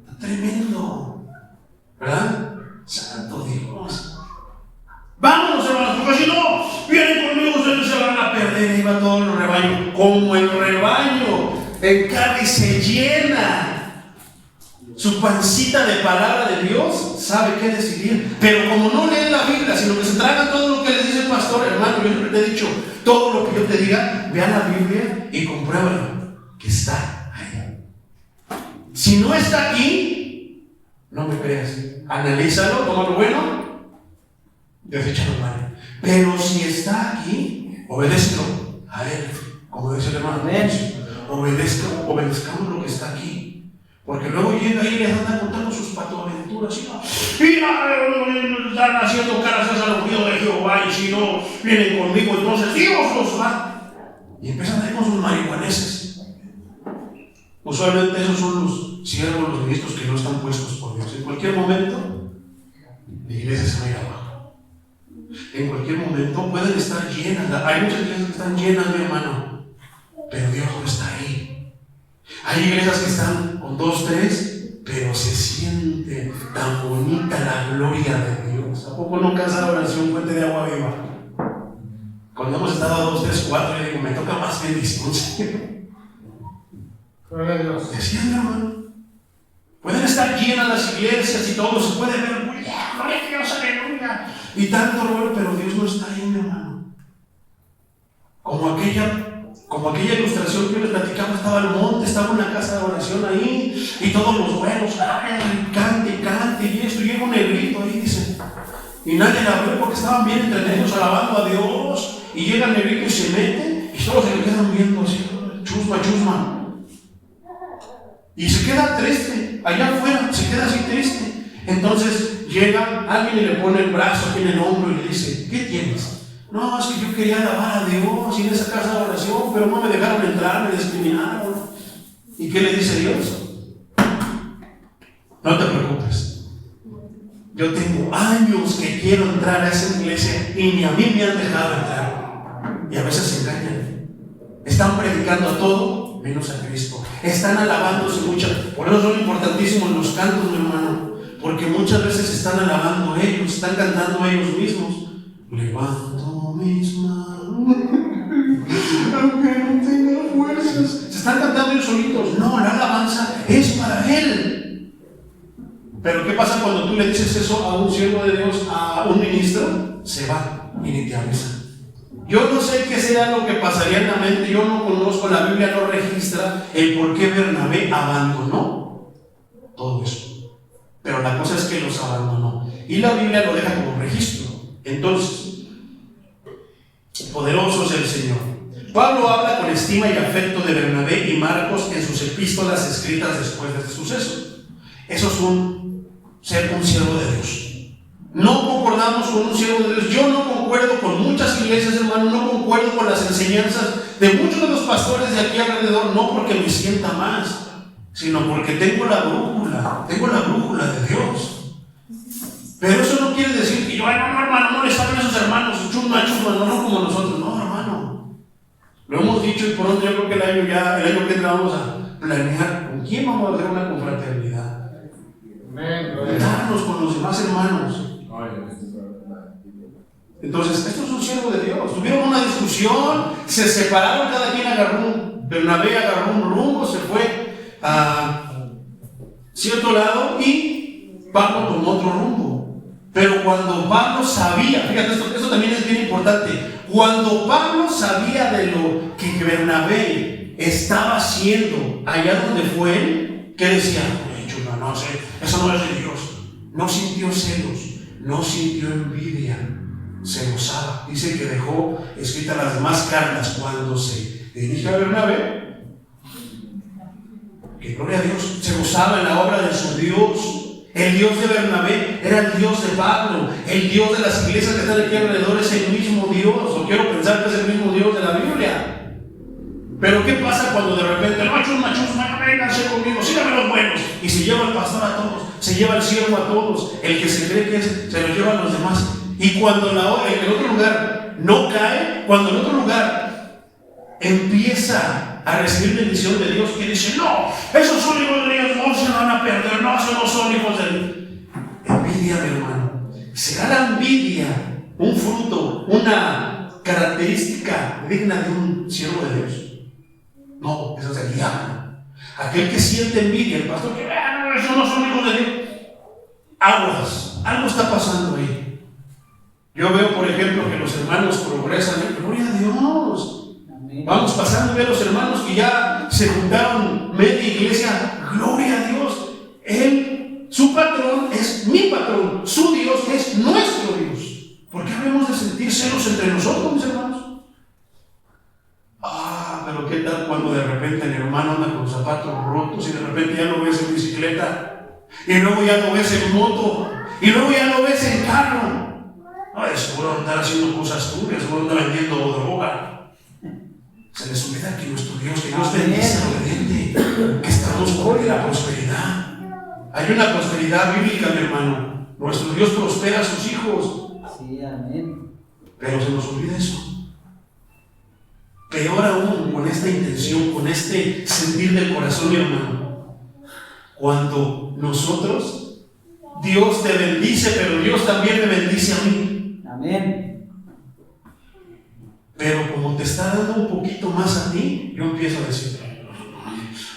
Está tremendo, ¿verdad? Santo Dios. Vámonos, hermanos, porque si no, vienen conmigo, ustedes se van a perder. Ahí va todo el rebaño, como el rebaño en carne se llena. Su pancita de palabra de Dios sabe qué decidir, pero como no leen la Biblia, sino que se tragan todo lo que les dice el pastor, hermano, yo siempre te he dicho, todo lo que yo te diga, ve a la Biblia y compruébalo, que está ahí. Si no está aquí, no me creas, analízalo, toma lo bueno, desecha lo malo. Pero si está aquí, obedézlo a él, como dice el hermano, obedezcamos lo que está aquí. Porque luego llega y les anda contando sus patoaventuras. Y están haciendo caras al oído de Jehová. Y si no vienen conmigo, entonces Dios los va. Y empiezan a ir con sus marihuaneses. Usualmente esos son los siervos, los ministros que no están puestos por Dios. En cualquier momento, la iglesia se va a ir abajo. En cualquier momento pueden estar llenas. Hay muchas iglesias que están llenas, mi hermano. Pero Dios no está ahí. Hay iglesias que están con 2, 3, pero se siente tan bonita la gloria de Dios. ¿A poco no cansa la oración fuente de agua viva? Cuando hemos estado 2, 3, 4, yo digo, me toca más bendición, Señor. Gloria a Dios. Decían, hermano, pueden estar llenas las iglesias y todo, se puede ver muy bien, gloria a Dios, aleluya. Y tanto orgullo, pero Dios no está ahí, mi hermano. Como aquella ilustración que yo les platicaba, estaba el monte, estaba una casa de oración ahí, y todos los buenos, cante, y esto, y llega un negrito ahí, dice, y nadie la ve porque estaban bien entretenidos alabando a Dios, y llega el negrito y se mete, y todos se le quedan viendo así, chusma, y se queda triste, allá afuera, se queda así triste. Entonces llega alguien y le pone el brazo aquí en el hombro y le dice, ¿qué tienes? No, es que yo quería alabar a Dios y en esa casa de oración, pero no me dejaron entrar, me discriminaron. ¿Y qué le dice Dios? No te preocupes. Yo tengo años que quiero entrar a esa iglesia y ni a mí me han dejado entrar. Y a veces se engañan. Están predicando a todo menos a Cristo. Están alabándose mucho. Por eso son importantísimos los cantos, mi hermano. Porque muchas veces están alabando ellos, están cantando ellos mismos. Levanto mis manos, aunque no tenga fuerzas. Se están cantando ellos solitos. No, la alabanza es para Él. Pero ¿qué pasa cuando tú le dices eso a un siervo de Dios, a un ministro? Se va y ni te avisa. Yo no sé qué será lo que pasaría en la mente. Yo no conozco, la Biblia no registra el por qué Bernabé abandonó todo eso. Pero la cosa es que los abandonó. Y la Biblia lo deja como registro. Entonces, poderoso es el Señor. Pablo habla con estima y afecto de Bernabé y Marcos en sus epístolas escritas después de este suceso. Eso es ser un siervo de Dios. No concordamos con un siervo de Dios. Yo no concuerdo con muchas iglesias, hermano. No concuerdo con las enseñanzas de muchos de los pastores de aquí alrededor. No porque me sienta más, sino porque tengo la brújula de Dios. Pero eso no quiere decir que yo, no, hermano, no le saben a esos hermanos, chusma, no como nosotros. No, hermano. Lo hemos dicho y por otro, yo creo que el año que entra vamos a planear con quién vamos a hacer una confraternidad. Darnos con los demás hermanos. Entonces, esto es un siervo de Dios. Tuvieron una discusión, se separaron, cada quien Bernabé agarró un rumbo, se fue a cierto lado y Pablo tomó otro rumbo. Pero cuando Pablo sabía, fíjate, esto también es bien importante, cuando Pablo sabía de lo que Bernabé estaba haciendo allá donde fue él, ¿qué decía? No sé, eso no es de Dios. No sintió celos, no sintió envidia, se gozaba. Dice que dejó escritas las demás cartas cuando se dirige a Bernabé. Que gloria a Dios, se gozaba en la obra de su Dios. El Dios de Bernabé era el Dios de Pablo. El Dios de las iglesias que están aquí alrededor es el mismo Dios. O quiero pensar que es el mismo Dios de la Biblia. Pero ¿qué pasa cuando de repente, machos, vénganse conmigo, síganme los buenos? Y se lleva el pastor a todos, se lleva el siervo a todos, el que se cree que es, se lo lleva a los demás. Y cuando en el otro lugar no cae, cuando el otro lugar empieza a recibir bendición de Dios, que dice, no, esos son hijos de Dios, no se van a perder, no, esos no son hijos de Dios. Envidia, mi hermano. ¿Será la envidia un fruto, una característica digna de un siervo de Dios? No, eso es el diablo. Aquel que siente envidia, el pastor que no, esos no son hijos de Dios. Aguas, algo está pasando ahí. Yo veo, por ejemplo, que los hermanos progresan. Gloria a Dios. Amén. Vamos pasando y ve a los hermanos que ya se juntaron media iglesia. Gloria a Dios. Él, su patrón es mi patrón. Su Dios es nuestro Dios. ¿Por qué debemos de sentir celos entre nosotros, mis hermanos? Pero ¿qué tal cuando de repente el hermano anda con zapatos rotos y de repente ya lo ves en bicicleta y luego ya lo ves en moto y luego ya lo ves en carro? No, seguro andar haciendo cosas turbias, seguro anda vendiendo droga. Se les olvida que nuestro Dios, que Dios bendice al obediente, que estamos por la prosperidad. Hay una prosperidad bíblica, mi hermano. Nuestro Dios prospera a sus hijos. Sí, amén. Pero se nos olvida eso. Peor aún, con esta intención, con este sentir del corazón, mi hermano. Cuando nosotros, Dios te bendice, pero Dios también me bendice a mí. Amén. Pero como te está dando un poquito más a ti, yo empiezo a decir,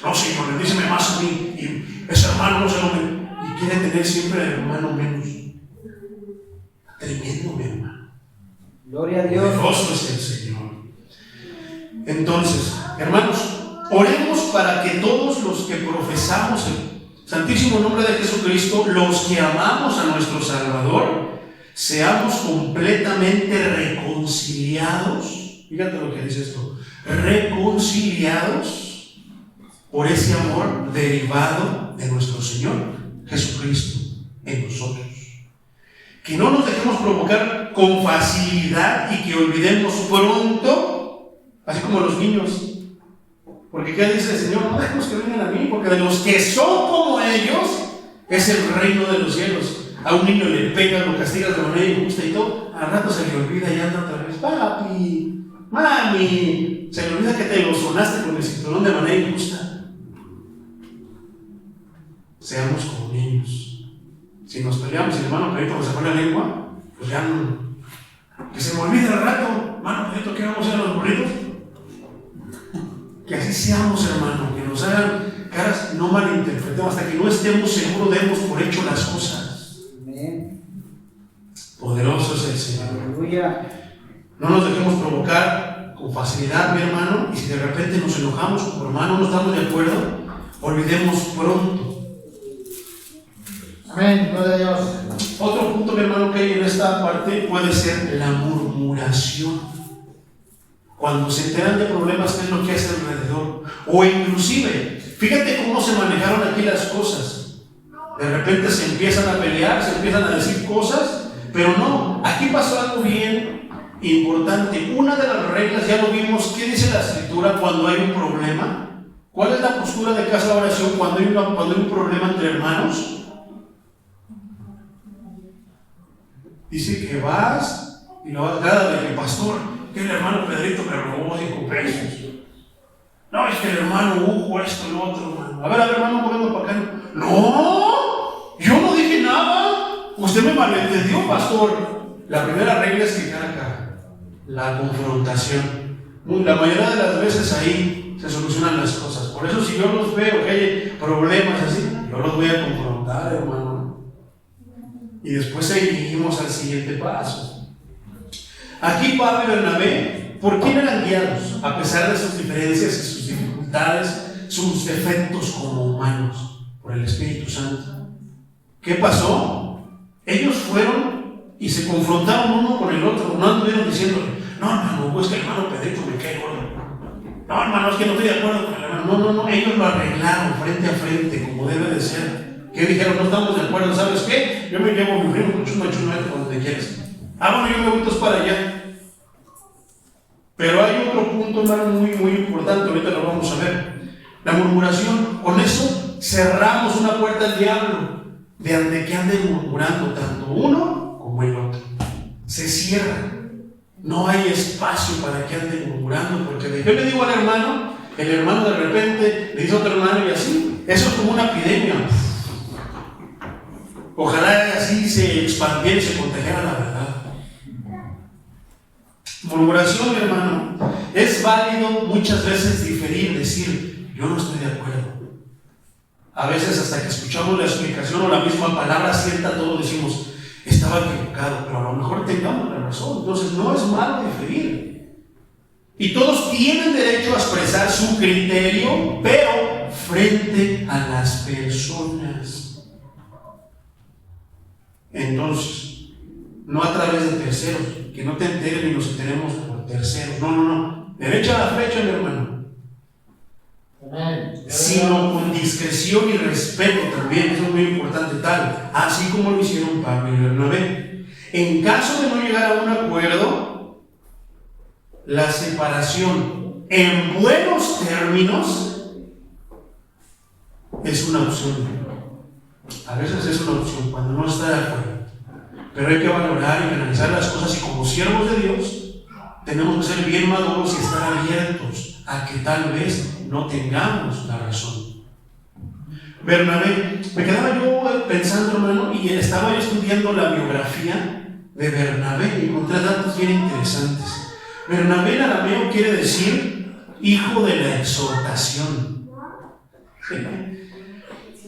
no, Señor, bendíceme más a mí. Y ese hermano no se lo me... Y quiere tener siempre al hermano menos. Tremendo, mi hermano. Gloria a Dios. Poderoso es el Señor. Entonces, hermanos, oremos para que todos los que profesamos el santísimo nombre de Jesucristo, los que amamos a nuestro Salvador, seamos completamente reconciliados. Fíjate lo que dice esto: reconciliados por ese amor derivado de nuestro Señor Jesucristo en nosotros. que no nos dejemos provocar con facilidad y que olvidemos pronto, así como los niños. Porque ¿qué dice el Señor? No dejemos que vengan a mí, porque de los que son como ellos es el reino de los cielos. A un niño le pegas, lo castigas de manera injusta y todo, al rato se le olvida y anda otra vez, papi, mami, se le olvida que te lo sonaste con el cinturón de manera injusta. Seamos como niños. Si nos peleamos y el hermano Pedrito se pone la lengua, pues ya no, que se me olvide al rato, hermano Pedrito, ¿qué vamos a hacer a los burritos? Que así seamos, hermano, que nos hagan caras, no malinterpretemos, hasta que no estemos seguros demos por hecho las cosas. Amén. Poderoso es el Señor. Aleluya. No nos dejemos provocar con facilidad, mi hermano, y si de repente nos enojamos como hermano, no estamos de acuerdo, olvidemos pronto. Amén, gloria a Dios. Otro punto, mi hermano, que hay en esta parte puede ser la murmuración. Cuando se enteran de problemas, ¿qué es lo que hace alrededor? O inclusive, fíjate cómo se manejaron aquí las cosas. De repente se empiezan a pelear, se empiezan a decir cosas, pero no, aquí pasó algo bien importante. Una de las reglas, ya lo vimos, ¿qué dice la Escritura cuando hay un problema? ¿Cuál es la postura de casa de oración cuando hay un problema entre hermanos? Dice que vas y lo vas a dar de que pastor, que el hermano Pedrito me robó 5 pesos. No, es que el hermano Hugo, esto y lo otro, hermano. A ver, hermano, volvemos para acá. No, yo no dije nada. Usted me malentendió, pastor. La primera regla es que cara a cara. La confrontación. La mayoría de las veces ahí se solucionan las cosas. Por eso, si yo los veo que hay problemas así, yo los voy a confrontar, hermano. Y después seguimos al siguiente paso. Aquí Pablo y Bernabé, ¿por quién eran guiados? A pesar de sus diferencias y sus dificultades, sus defectos como humanos, por el Espíritu Santo. ¿Qué pasó? Ellos fueron y se confrontaron uno con el otro. No anduvieron diciéndole, no hermano, pues que el hermano Pedrito me cae gordo. No hermano, es que no estoy de acuerdo con el hermano. No, ellos lo arreglaron frente a frente, como debe de ser. ¿Qué dijeron? No estamos de acuerdo, ¿sabes qué? Yo me llevo mi primo con chuma cuando te quieres. Bueno, yo me voy todos para allá. Pero hay otro punto, hermano, muy importante, ahorita lo vamos a ver. La murmuración, con eso cerramos una puerta al diablo, de que anden murmurando tanto uno como el otro. Se cierra. No hay espacio para que anden murmurando, porque yo le digo al hermano, el hermano de repente le dice a otro hermano y así. Eso es como una epidemia. Ojalá así se expandiera y se contagiara la verdad. Murmuración, mi hermano, es válido muchas veces diferir, decir, yo no estoy de acuerdo. A veces hasta que escuchamos la explicación o la misma palabra cierta, todos decimos, estaba equivocado, pero a lo mejor tengamos la razón. Entonces no es malo diferir. Y todos tienen derecho a expresar su criterio, pero frente a las personas. Entonces, no a través de terceros, que no te enteren y nos enteremos por terceros. No. Derecha a la flecha, mi hermano. Sino con discreción y respeto también, eso es muy importante, tal, así como lo hicieron Pablo y Bernabé. En caso de no llegar a un acuerdo, la separación en buenos términos es una opción. A veces es una opción cuando no está de acuerdo, pero hay que valorar y analizar las cosas, y como siervos de Dios tenemos que ser bien maduros y estar abiertos a que tal vez no tengamos la razón. Bernabé, me quedaba yo pensando, hermano, y estaba yo estudiando la biografía de Bernabé y encontré datos bien interesantes. Bernabé en arameo quiere decir hijo de la exhortación.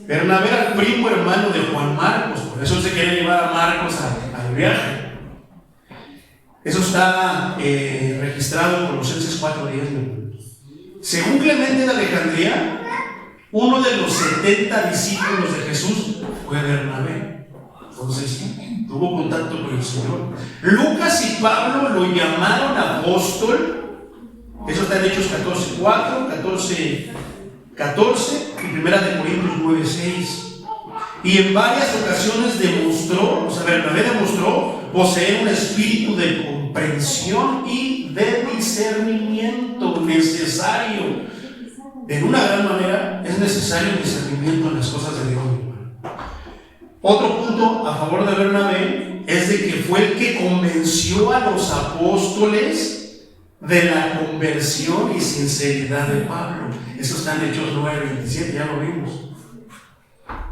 Bernabé era el primo hermano de Juan Marcos, por eso se quiere llevar a Marcos al viaje. Eso está registrado en Colosenses 4:10. Según Clemente de Alejandría, uno de los 70 discípulos de Jesús fue Bernabé. Entonces, tuvo contacto con el Señor. Lucas y Pablo lo llamaron apóstol. Eso está en Hechos 14:4, 14 y 1 Corintios 9:6. Y en varias ocasiones demostró, o sea, Bernabé demostró poseer un espíritu de comprensión y de discernimiento necesario. En una gran manera es necesario el discernimiento en las cosas de Dios, mi hermano. Otro punto a favor de Bernabé es de que fue el que convenció a los apóstoles de la conversión y sinceridad de Pablo. Eso está en Hechos 9:27, ya lo vimos.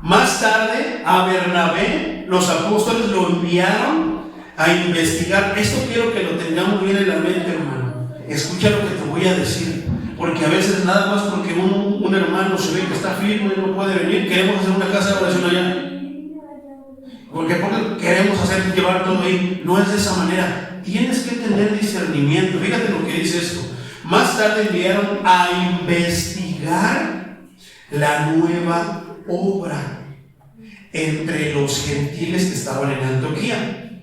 Más tarde, a Bernabé, los apóstoles lo enviaron a investigar. Esto quiero que lo tengamos bien en la mente, hermano. Escucha lo que te voy a decir. Porque a veces nada más porque un hermano se ve que está firme y no puede venir, queremos hacer una casa de oración allá. Porque queremos llevar todo ahí. No es de esa manera. Tienes que tener discernimiento. Fíjate lo que dice esto. Más tarde enviaron a investigar la nueva obra entre los gentiles que estaban en Antioquía.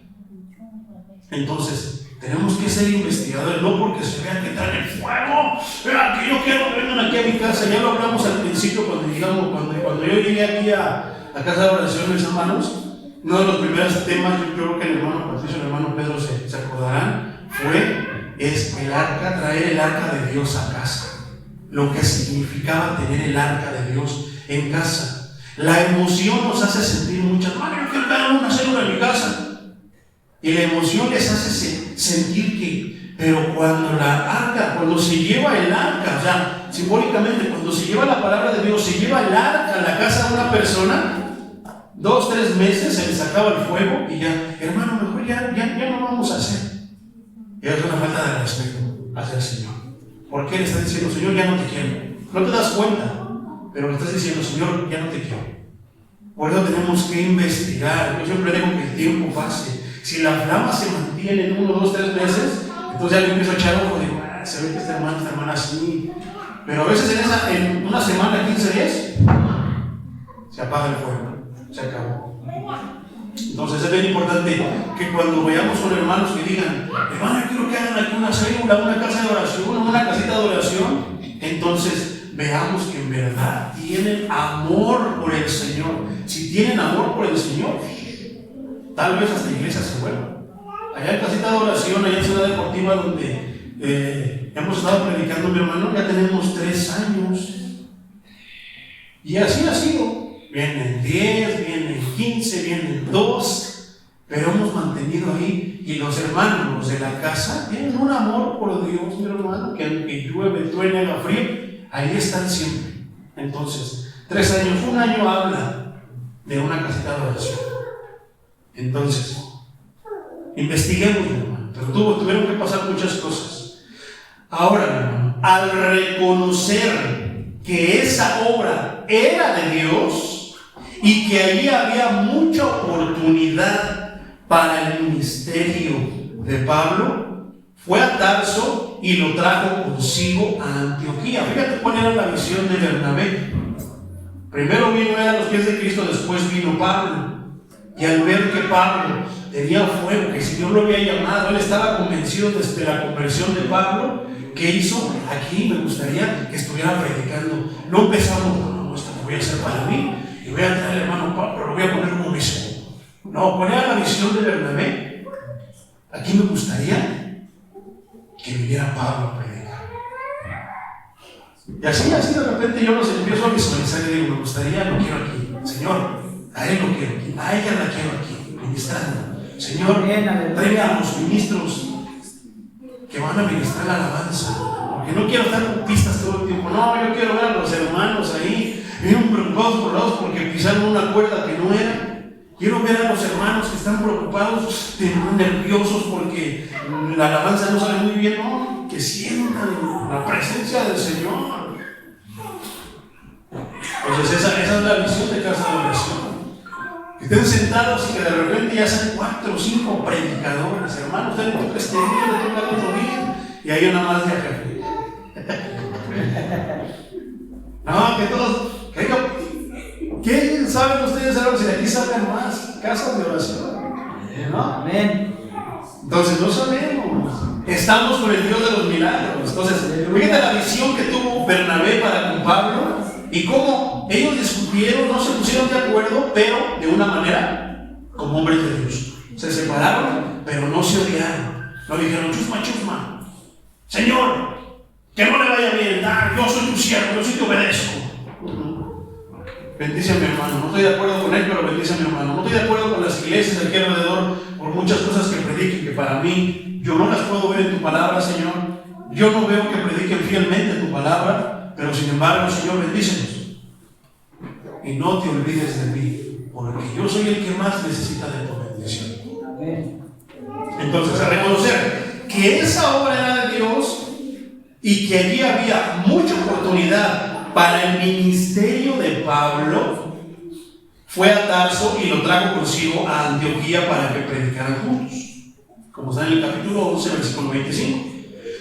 Entonces, tenemos que ser investigadores, no porque se vea que traen el fuego, vea que yo quiero que vengan aquí a mi casa. Ya lo hablamos al principio cuando yo llegué aquí a casa de oración, mis hermanos. Uno de los primeros temas, yo creo que el hermano Patricio y el hermano Pedro se acordarán, es el arca, traer el arca de Dios a casa. Lo que significaba tener el arca de Dios en casa. La emoción nos hace sentir muchas, yo quiero que hagan una célula en mi casa. Y la emoción les hace sentir que, pero cuando se lleva el arca, o sea, simbólicamente, cuando se lleva la palabra de Dios, se lleva el arca a la casa de una persona, 2-3 meses se les acaba el fuego y ya, hermano, mejor ya no vamos a hacer. Y es una falta de respeto hacia el Señor. Porque Él está diciendo, Señor, ya no te quiero. No te das cuenta, pero le estás diciendo, Señor, ya no te quiero. Por eso tenemos que investigar. Yo siempre dejo que el tiempo pase. Si la flama se mantiene en 1, 2, 3 meses, entonces ya le empiezo a echar ojo. Digo, se ve que esta hermana así. Pero a veces en una semana, 15 días, se apaga el fuego. Se acabó. Entonces es bien importante que cuando vayamos con hermanos que digan, hermano, yo quiero que hagan aquí una célula, una casa de oración, una casita de oración, entonces veamos que en verdad tienen amor por el Señor. Si tienen amor por el Señor, tal vez hasta iglesia se vuelva. Allá en casita de oración, allá en Ciudad Deportiva, donde hemos estado predicando, mi hermano, ya tenemos 3 años. Y así ha sido. Vienen 10, vienen 15, vienen 2, pero hemos mantenido ahí. Y los hermanos de la casa tienen un amor por Dios, mi hermano, que aunque llueve, truene, haga frío, ahí están siempre. Entonces, 3 años, 1 año habla de una casita de oración. Entonces, investiguemos, mi hermano, pero tuvieron que pasar muchas cosas. Ahora, mi hermano, al reconocer que esa obra era de Dios, y que allí había mucha oportunidad para el ministerio de Pablo, fue a Tarso y lo trajo consigo a Antioquía. Fíjate cuál era la visión de Bernabé. Primero vino él a los pies de Cristo, después vino Pablo. Y al ver que Pablo tenía fuego, que si Dios lo había llamado, él estaba convencido desde la conversión de Pablo. ¿Qué hizo? Aquí me gustaría que estuviera predicando. No empezamos, no, esto lo voy a hacer para mí. Y voy a traer al hermano Pablo, pero lo voy a poner como misión. No, ¿cuál era la visión de Bernabé? Aquí me gustaría que viniera Pablo a predicar. Y así de repente yo los empiezo a visualizar y digo, me gustaría, lo quiero aquí. Señor, a él lo quiero aquí, a ella la quiero aquí, ministrando. Señor, traiga a los ministros que van a ministrar la alabanza. Porque no quiero estar con pistas todo el tiempo. No, yo quiero ver a los hermanos ahí. Vienen preocupados por lados porque pisaron una cuerda que no era. Quiero ver a los hermanos que están preocupados, nerviosos porque la alabanza no sale muy bien. No, que sientan la presencia del Señor. Entonces esa es la visión de casa de oración. Que estén sentados y que de repente ya sean 4 o 5 predicadores. Hermano, usted le toca este día, le toca el otro día. Y hay una más de jefe. No, que todos... ¿Qué saben ustedes ahora si de aquí salgan más casas de oración? ¿No? Amén. Entonces no sabemos. Estamos con el Dios de los milagros. Entonces, fíjate la visión que tuvo Bernabé para con Pablo y cómo ellos discutieron, no se pusieron de acuerdo, pero de una manera como hombres de Dios. Se separaron, pero no se odiaron. No dijeron, chusma, chusma. Señor, que no le vaya bien. Yo soy tu siervo, yo sí te obedezco. Bendice a mi hermano. No estoy de acuerdo con él, pero bendice a mi hermano. No estoy de acuerdo con las iglesias de aquí alrededor por muchas cosas que prediquen, que para mí yo no las puedo ver en tu palabra, Señor. Yo no veo que prediquen fielmente tu palabra, pero sin embargo, Señor, bendícenos. Y no te olvides de mí, porque yo soy el que más necesita de tu bendición. Amén. Entonces, a reconocer que esa obra era de Dios y que allí había mucha oportunidad para el ministerio de Pablo, fue a Tarso y lo trajo consigo a Antioquía para que predicaran juntos. Como está en el capítulo 11, versículo 25.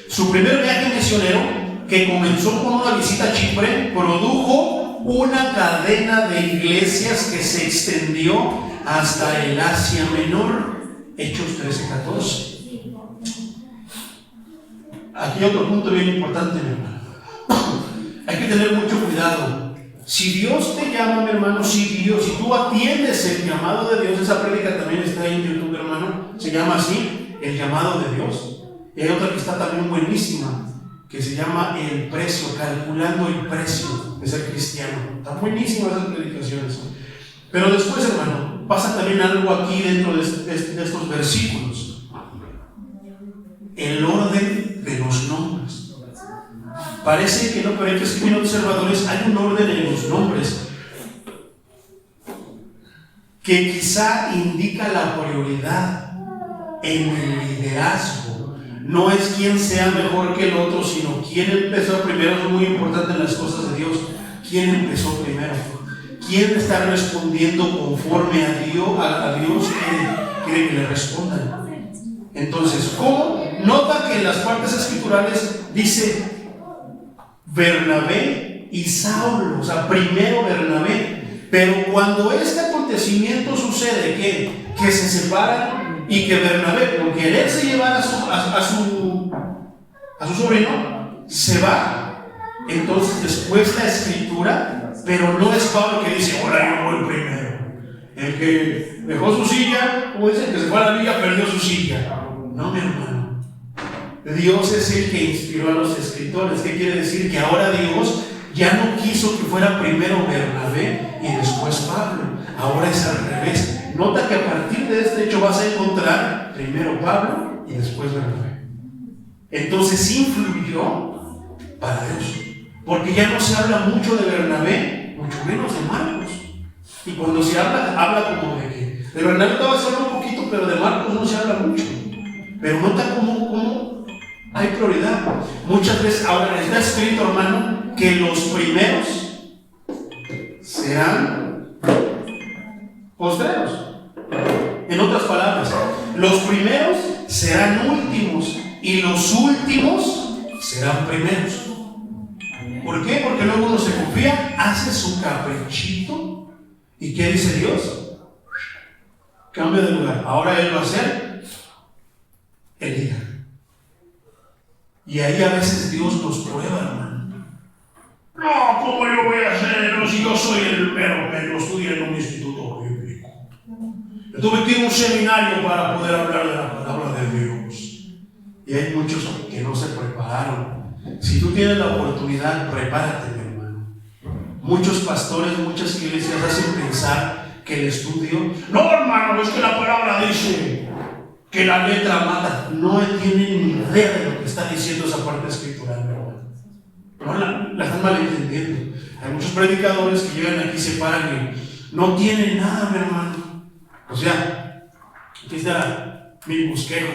Su primer viaje misionero, que comenzó con una visita a Chipre, produjo una cadena de iglesias que se extendió hasta el Asia Menor. Hechos 13:14. Aquí otro punto bien importante, mi hermano. Hay que tener mucho cuidado. Si Dios te llama, mi hermano, si tú atiendes el llamado de Dios, esa prédica también está en YouTube, hermano, se llama así, el llamado de Dios. Y hay otra que está también buenísima, que se llama El Precio, calculando el precio de ser cristiano. Están buenísimas esas predicaciones. Pero después, hermano, pasa también algo aquí dentro de estos versículos. El orden de los nombres. Parece que no, pero hay que escribir observadores. Hay un orden en los nombres que quizá indica la prioridad en el liderazgo. No es quién sea mejor que el otro, sino quién empezó primero. Es muy importante en las cosas de Dios. ¿Quién empezó primero? ¿Quién está respondiendo conforme a Dios quiere que le respondan? Entonces, ¿cómo? Nota que en las partes escriturales dice Bernabé y Saulo, o sea, primero Bernabé. Pero cuando este acontecimiento sucede, que se separan y que Bernabé, por quererse llevar a su sobrino, se va. Entonces, después la escritura, pero no es Pablo que dice, ahora yo voy primero. El que dejó su silla, como dice, el que se fue a la villa, perdió su silla. No, mi hermano. Dios es el que inspiró a los escritores. ¿Qué quiere decir? Que ahora Dios ya no quiso que fuera primero Bernabé y después Pablo. Ahora es al revés. Nota que a partir de este hecho vas a encontrar primero Pablo y después Bernabé. Entonces influyó para Dios. Porque ya no se habla mucho de Bernabé, mucho menos de Marcos. Y cuando se habla como de que de Bernabé todavía se habla un poquito, pero de Marcos no se habla mucho. Pero nota cómo hay prioridad. Muchas veces, ahora está escrito, hermano, que los primeros serán postreros. En otras palabras, los primeros serán últimos y los últimos serán primeros. ¿Por qué? Porque luego uno se confía, hace su caprichito. ¿Y qué dice Dios? Cambia de lugar. Ahora Él va a ser el líder. Y ahí a veces Dios nos prueba, hermano. No, ¿cómo yo voy a hacerlo si yo soy el mero que yo estudié en un instituto bíblico? Yo tuve que ir a un seminario para poder hablar de la palabra de Dios. Y hay muchos que no se prepararon. Si tú tienes la oportunidad, prepárate, mi hermano. Muchos pastores, muchas iglesias hacen pensar que el estudio, no, hermano, es que la palabra dice que la letra mata. No tienen ni idea de lo que está diciendo esa parte escritural, mi hermano. No la están malentendiendo. Hay muchos predicadores que llegan aquí y se paran y no tienen nada, mi hermano. O sea, aquí está mi bosquejo,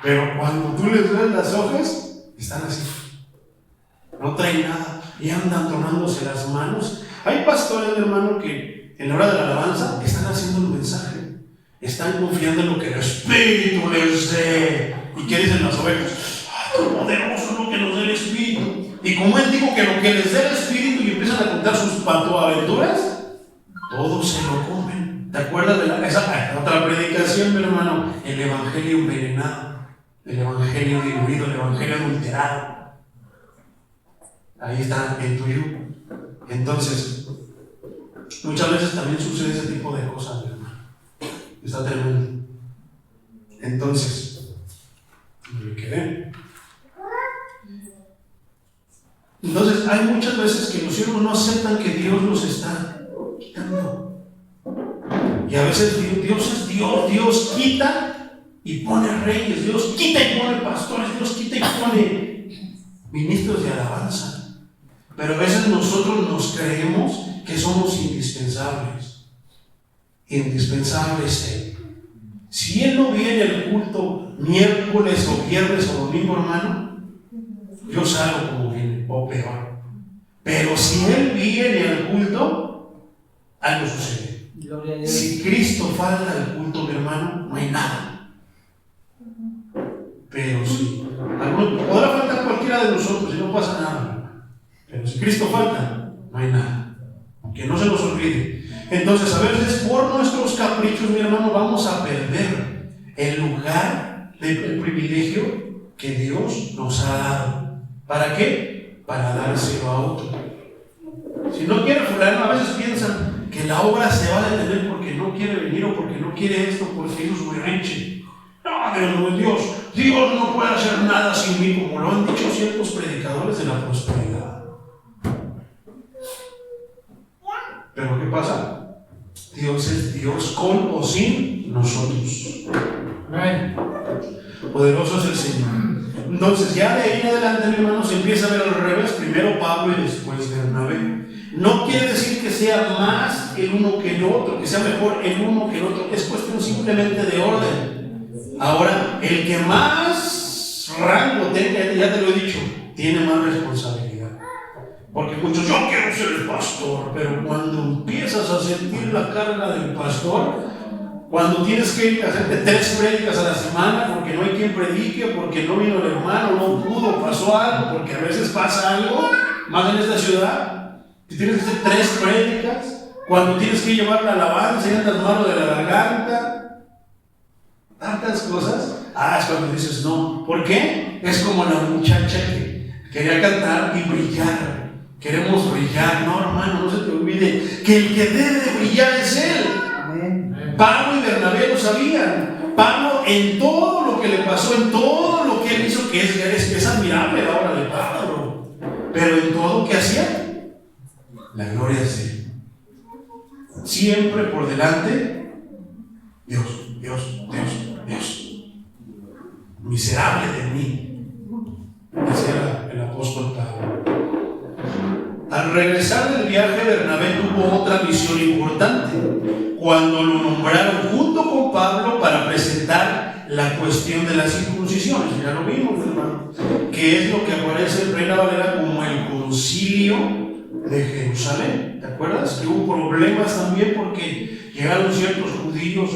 pero cuando tú les ves las hojas, están así. No traen nada y andan tronándose las manos. Hay pastores, hermano, que en la hora de la alabanza están haciendo el mensaje. Están confiando en lo que el Espíritu les dé. ¿Y qué dicen las ovejas? ¡Ay, qué poderoso lo que nos dé el Espíritu! Y como él dijo que lo que les dé el Espíritu y empiezan a contar sus patoaventuras, todos se lo comen. ¿Te acuerdas de esa otra predicación, mi hermano? El evangelio envenenado, el evangelio diluido, el evangelio adulterado. Ahí está en tuyo. Entonces, muchas veces también sucede ese tipo de cosas, mi hermano. Está tremendo. Entonces, me quedé. Entonces, hay muchas veces que los siervos no aceptan que Dios los está quitando. Y a veces Dios es Dios. Dios quita y pone reyes. Dios quita y pone pastores. Dios quita y pone ministros de alabanza. Pero a veces nosotros nos creemos que somos indispensables. Indispensables. Si Él no viene al culto miércoles o viernes o domingo, hermano, yo salgo como viene, o peor. Pero si Él viene al culto, algo sucede. Gloria a Dios. Si Cristo falta al culto, mi hermano, no hay nada. Pero si podrá faltar cualquiera de nosotros y no pasa nada. Pero si Cristo falta, no hay nada. Que no se nos olvide. Entonces, a veces por nuestros caprichos, mi hermano, vamos a perder el lugar del privilegio que Dios nos ha dado. ¿Para qué? Para dárselo a otro. Si no quiere fulano, a veces piensan que la obra se va a detener porque no quiere venir o porque no quiere esto, porque hizo su berrinche. No, Dios no puede hacer nada sin mí, como lo han dicho ciertos predicadores de la prosperidad. Pero ¿qué pasa? Dios es Dios con o sin nosotros. Amén. Poderoso es el Señor. Entonces, ya de ahí en adelante, mi hermano, se empieza a ver al revés. Primero Pablo y después Bernabé. No quiere decir que sea más el uno que el otro, que sea mejor el uno que el otro. Es cuestión simplemente de orden. Ahora, el que más rango tenga, ya te lo he dicho, tiene más responsabilidad. Porque muchos, yo quiero ser el pastor, pero cuando empiezas a sentir la carga del pastor, cuando tienes que ir a hacerte 3 prédicas a la semana porque no hay quien predique, porque no vino el hermano, no pudo, pasó algo, porque a veces pasa algo, más en esta ciudad, que tienes que hacer 3 prédicas, cuando tienes que llevar la alabanza y andas malo de la garganta, tantas cosas, es cuando dices no. ¿Por qué? Es como la muchacha que quería cantar y brillar. Queremos brillar. No, hermano, no se te olvide que el que debe brillar es Él. Amén. Pablo y Bernabé lo sabían. Pablo, en todo lo que le pasó, en todo lo que él hizo, que es admirable la obra de Pablo, pero en todo que hacía, la gloria es de Él. Siempre por delante, Dios. Miserable de mí, decía el apóstol Pablo. Al regresar del viaje, Bernabé tuvo otra misión importante, cuando lo nombraron junto con Pablo para presentar la cuestión de las circuncisiones. Ya lo vimos, hermano, que es lo que aparece en Reina Valera como el concilio de Jerusalén. ¿Te acuerdas? Que hubo problemas también porque llegaron ciertos judíos,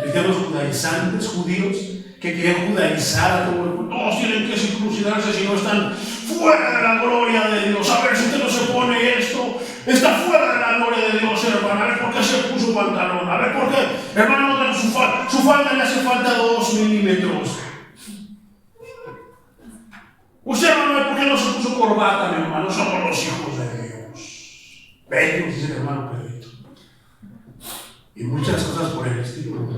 cristianos judaizantes, judíos, que querían judaizar a todo el mundo. Todos tienen que circuncidarse si no están fuera de la gloria de Dios. A ver, si usted no se pone esto, está fuera de la gloria de Dios, hermano. A ver por qué se puso pantalón. A ver por qué, hermano, no tiene su falda le hace falta 2 milímetros. Usted, hermano, ¿por qué no se puso corbata, mi hermano? Somos los hijos de Dios. Bellos, dice el hermano Pedrito. Y muchas cosas por el estilo.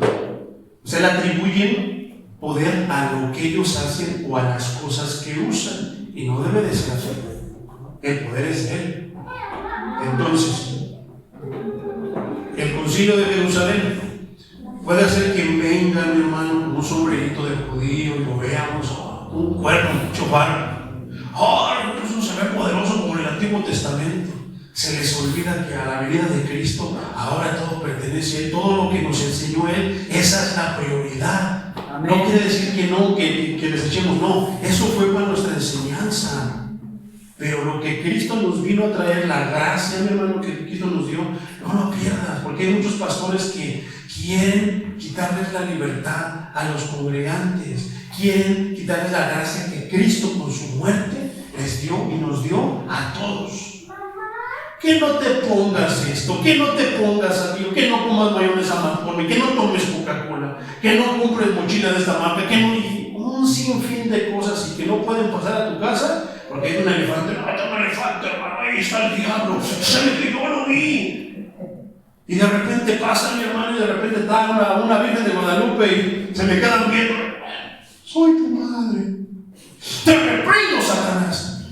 Se le atribuyen poder a lo que ellos hacen o a las cosas que usan. Y no debe de ser así. El poder es de Él. Entonces, el concilio de Jerusalén puede hacer que venga, mi hermano, con un sombrerito de judío y lo veamos, un cuerno, mucho barro. Eso se ve poderoso como en el Antiguo Testamento. Se les olvida que a la venida de Cristo ahora todo pertenece a Él, todo lo que nos enseñó Él, esa es la prioridad. Amén. No quiere decir que no, que desechemos, no, eso fue para nuestra enseñanza. Pero lo que Cristo nos vino a traer, la gracia, mi hermano, que Cristo nos dio, no lo pierdas, porque hay muchos pastores que quieren quitarles la libertad a los congregantes, quieren quitarles la gracia que Cristo con su muerte les dio y nos dio a todos. Que no te pongas esto, que no te pongas aquello, que no comas mayonesa Marconi, que no tomes Coca-Cola, que no compres mochila de esta marca, que no, un sinfín de cosas y que no pueden pasar a tu casa porque hay un elefante. No, hay un elefante, hermano, ahí está el diablo, se me yo lo vi. Y de repente pasa mi hermano y de repente está una Virgen de Guadalupe y se me quedan viendo. Soy tu madre. Te reprendo, Satanás.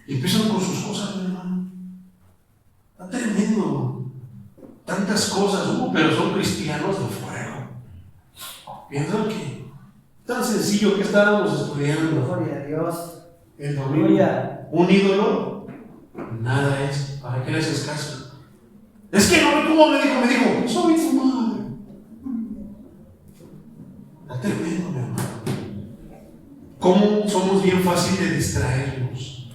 Y empiezan con sus cosas, mi hermano. Está tremendo. Tantas cosas, pero son cristianos de fuego. Piensan que tan sencillo que estábamos estudiando. Gloria a Dios. El domingo. Aleluya. Un ídolo, nada es. ¿Para qué le haces caso? Es que no, ¿cómo me dijo, soy tu madre. Está tremendo, mi hermano. ¿Cómo somos bien fácil de distraernos?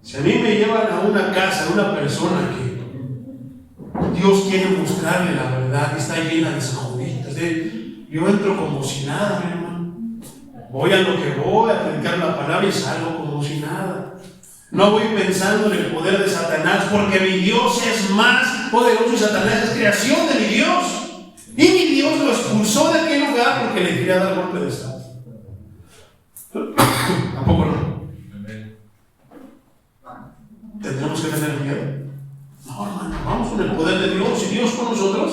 Si a mí me llevan a una casa, a una persona que Dios quiere mostrarle la verdad y está llena de esconditas, yo entro como si nada, mi hermano. Voy a lo que voy, a predicar la palabra y salgo como si nada. No voy pensando en el poder de Satanás, porque mi Dios es más poderoso y Satanás es creación de mi Dios. Y mi Dios lo expulsó de aquel lugar porque le quería dar golpe de estado. Tampoco no. ¿Tendremos que tener miedo? No, hermano, vamos con el poder de Dios. Si Dios con nosotros,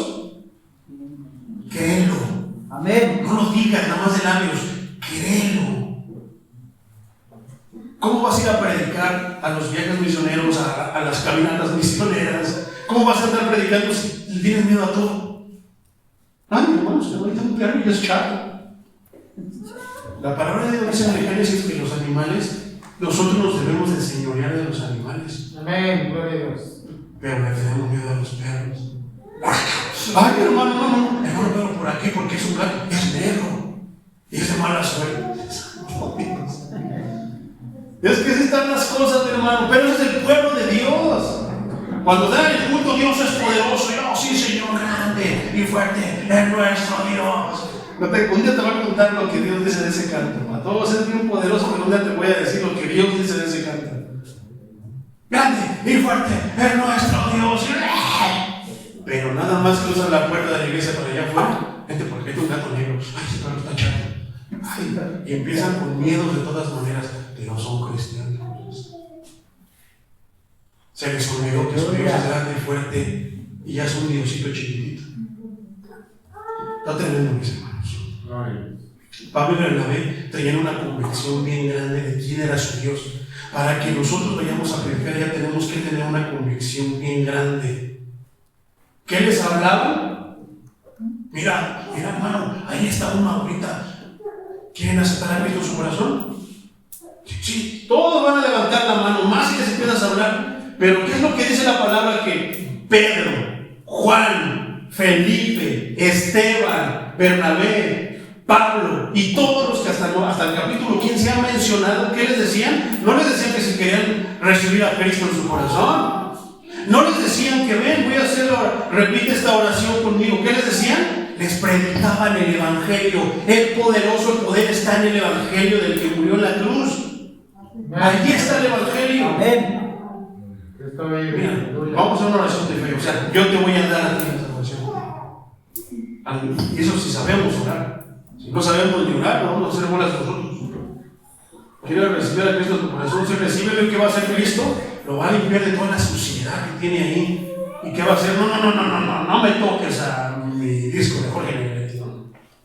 créelo. Amén. No lo digas nada más de labios, créelo. ¿Cómo vas a ir a predicar a los viajes misioneros, a las caminatas misioneras? ¿Cómo vas a andar predicando si le tienes miedo a todo? Ay, hermanos, que ahorita un perro y es chato. La palabra de Dios dice en Génesis que los animales, nosotros nos debemos de enseñorear de los animales. Amén, gloria a Dios. Pero le tenemos miedo a los perros. Ay, hermano, no, hermano, pero por aquí, porque es un gato, es negro y es de mala suerte. Es que así están las cosas, hermano, pero ese es el pueblo de Dios. Cuando dan el culto, Dios es poderoso. Y, oh, sí, Señor, grande y fuerte es nuestro Dios. Un día te voy a contar lo que Dios dice de ese canto. A todos es bien poderoso, pero un día te voy a decir lo que Dios dice de ese canto. Grande y fuerte es nuestro Dios. Pero nada más cruzan la puerta de la iglesia para allá afuera. Gente, porque hay un gato negro. Ay, ese perro está chato. Ay, y empiezan con miedos de todas maneras, pero son cristianos. Se les olvidó que su Dios es grande y fuerte y ya es un diosito chiquitito. Está tremendo, mis hermanos. Pablo y Bernabé traían una convicción bien grande de quién era su Dios. Para que nosotros vayamos a predicar, ya tenemos que tener una convicción bien grande. ¿Qué les hablaba? Mira, hermano, ahí está una ahorita. ¿Quieren aceptar a Cristo en su corazón? Sí, todos van a levantar la mano, más si les empiezas a hablar. Pero ¿qué es lo que dice la palabra? Que Pedro, Juan, Felipe, Esteban, Bernabé, Pablo y todos los que hasta el capítulo 15 han mencionado, ¿qué les decían? No les decían que si querían recibir a Cristo en su corazón. No les decían que ven, voy a hacerlo, repite esta oración conmigo. ¿Qué les decían? Les predicaban el Evangelio. El poderoso poder está en el Evangelio del que murió en la cruz. Allí está el Evangelio. Amén. Mira, vamos a una oración de fe. O sea, yo te voy a dar a ti esta oración. Y eso sí sabemos orar. Si no sabemos ni orar, no vamos a hacer bolas nosotros. ¿Quieres recibir a Cristo en tu corazón? Si recibe lo que va a hacer Cristo, lo va a limpiar de toda la suciedad que tiene ahí. ¿Y qué va a hacer? No me toques a mi disco de Jorge Negrete.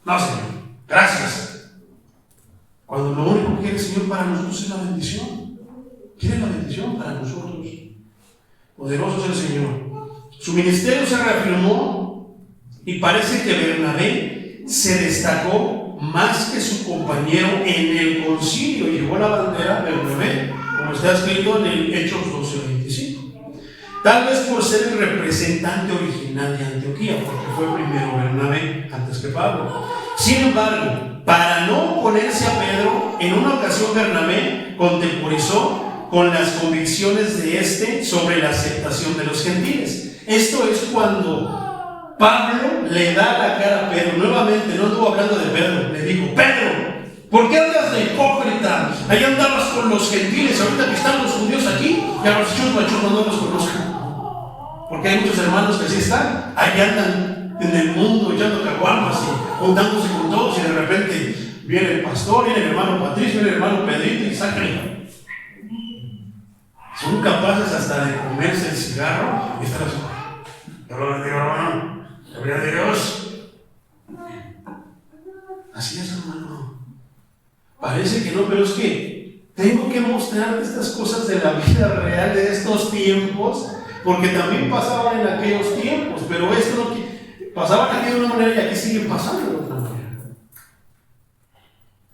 No, Señor. Gracias. Cuando lo único que quiere el Señor para nosotros es la bendición. Quiere la bendición para nosotros. Poderoso es el Señor. Su ministerio se reafirmó y parece que Bernabé se destacó más que su compañero en el concilio. Llevó la bandera Bernabé, como está escrito en el Hechos 12:25. Tal vez por ser el representante original de Antioquía, porque fue primero Bernabé antes que Pablo. Sin embargo, para no oponerse a Pedro, en una ocasión Bernabé contemporizó con las convicciones de este sobre la aceptación de los gentiles. Esto es cuando Pablo le da la cara a Pedro. Nuevamente, no estuvo hablando de Pedro, le dijo: Pedro, ¿por qué andas de hipócrita? Ahí andabas con los gentiles, ahorita que están los judíos aquí, y a los chusmachos no los conozcan. Porque hay muchos hermanos que sí están, ahí andan en el mundo echando caguamas y juntándose con todos, y de repente viene el pastor, viene el hermano Patricio, viene el hermano Pedrito y sacan. Son capaces hasta de comerse el cigarro y estar así. Dios lo bendiga, hermano. Gloria a Dios. Así es, hermano. Parece que no, pero es que tengo que mostrar estas cosas de la vida real de estos tiempos, porque también pasaban en aquellos tiempos, pero esto no pasaban aquí de una manera y aquí siguen pasando de otra manera.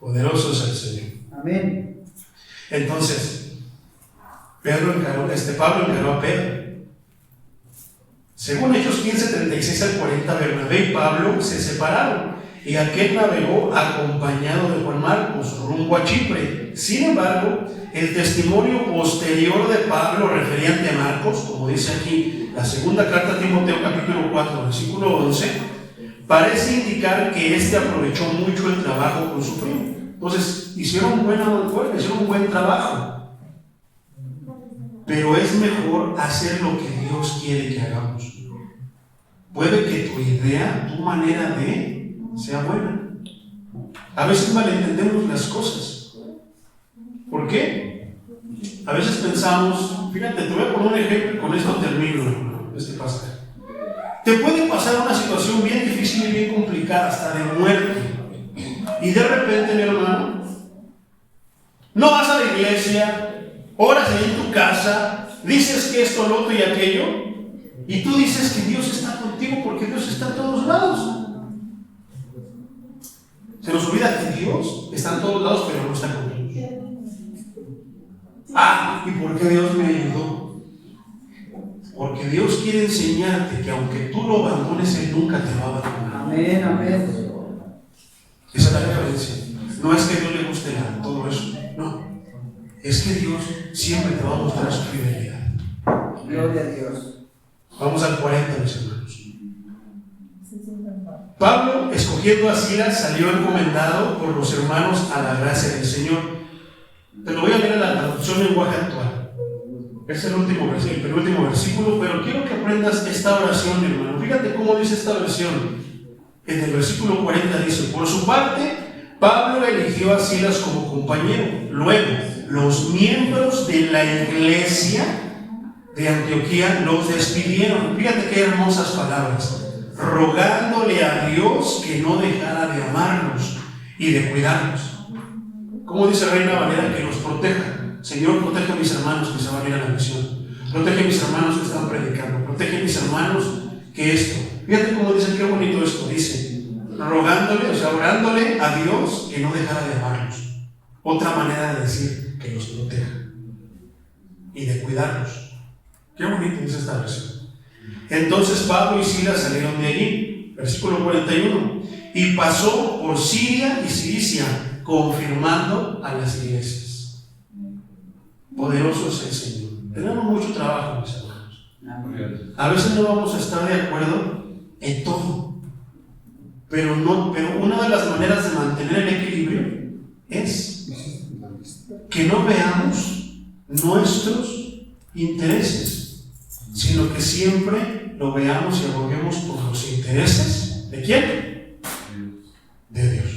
Poderoso es el Señor. Amén. Entonces, Pablo encaró a Pedro. Según Hechos 15, 36 al 40, Bernabé y Pablo se separaron y aquel navegó acompañado de Juan Marcos rumbo a Chipre. Sin embargo, el testimonio posterior de Pablo referente a Marcos, como dice aquí la segunda carta a Timoteo capítulo 4, versículo 11, parece indicar que éste aprovechó mucho el trabajo con su primo. Entonces, hicieron buena mancuerna, hicieron un buen trabajo. Pero es mejor hacer lo que Dios quiere que hagamos. Puede que tu idea, tu manera de, sea buena. A veces malentendemos las cosas. ¿Por qué? A veces pensamos, fíjate, te voy a poner un ejemplo y con esto termino este pasaje. Te puede pasar una situación bien difícil y bien complicada, hasta de muerte. Y de repente, mi hermano, no vas a la iglesia, oras ahí en tu casa, dices que esto, lo otro y aquello, y tú dices que Dios está contigo porque Dios está en todos lados. Se nos olvida que Dios está en todos lados, pero no está contigo. ¿Y por qué Dios me ayudó? Porque Dios quiere enseñarte que aunque tú lo abandones, Él nunca te va a abandonar. Amén, amén. Esa es la diferencia. No es que a Dios le guste todo eso, no. Es que Dios siempre te va a mostrar su fidelidad. Gloria a Dios. Vamos al 40, mis hermanos. Pablo, escogiendo a Silas, salió encomendado por los hermanos a la gracia del Señor. Te lo voy a leer en la traducción en lenguaje actual. Es el penúltimo versículo, pero quiero que aprendas esta oración, mi hermano. Fíjate cómo dice esta versión. En el versículo 40 dice: por su parte, Pablo eligió a Silas como compañero. Luego, los miembros de la iglesia de Antioquía los despidieron. Fíjate qué hermosas palabras. Rogándole a Dios que no dejara de amarnos y de cuidarnos. Como dice Reina Valera, que nos proteja. Señor, protege a mis hermanos que se van a ir a la misión. Protege a mis hermanos que están predicando. Protege a mis hermanos que esto. Fíjate cómo dice, qué bonito esto. Dice, rogándole, orándole a Dios que no dejara de amarnos. Otra manera de decir que los proteja y de cuidarnos. Qué bonito dice esta versión. Entonces Pablo y Silas salieron de allí. Versículo 41. Y pasó por Siria y Cilicia, confirmando a las iglesias. Poderoso es el Señor. Tenemos mucho trabajo, mis hermanos. A veces no vamos a estar de acuerdo en todo, pero una de las maneras de mantener el equilibrio es que no veamos nuestros intereses, sino que siempre lo veamos y aboguemos por los intereses ¿de quién? De Dios.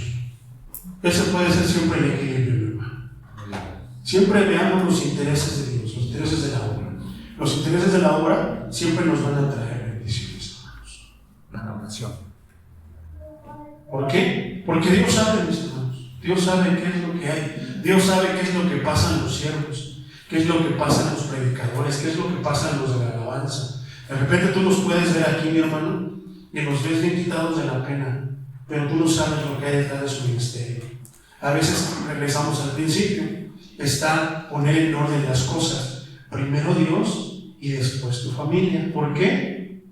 Ese puede ser siempre el equilibrio, mi hermano. Siempre veamos los intereses de Dios, los intereses de la obra. Los intereses de la obra siempre nos van a traer bendiciones, hermanos. Una oración. ¿Por qué? Porque Dios sabe, mis hermanos. Dios sabe qué es lo que hay. Dios sabe qué es lo que pasa en los siervos, qué es lo que pasa en los predicadores, qué es lo que pasa en los de la alabanza. De repente tú nos puedes ver aquí, mi hermano, y nos ves bien quitados de la pena, pero tú no sabes lo que hay detrás de su ministerio. A veces regresamos al principio. Está poner en orden las cosas. Primero Dios y después tu familia. ¿Por qué?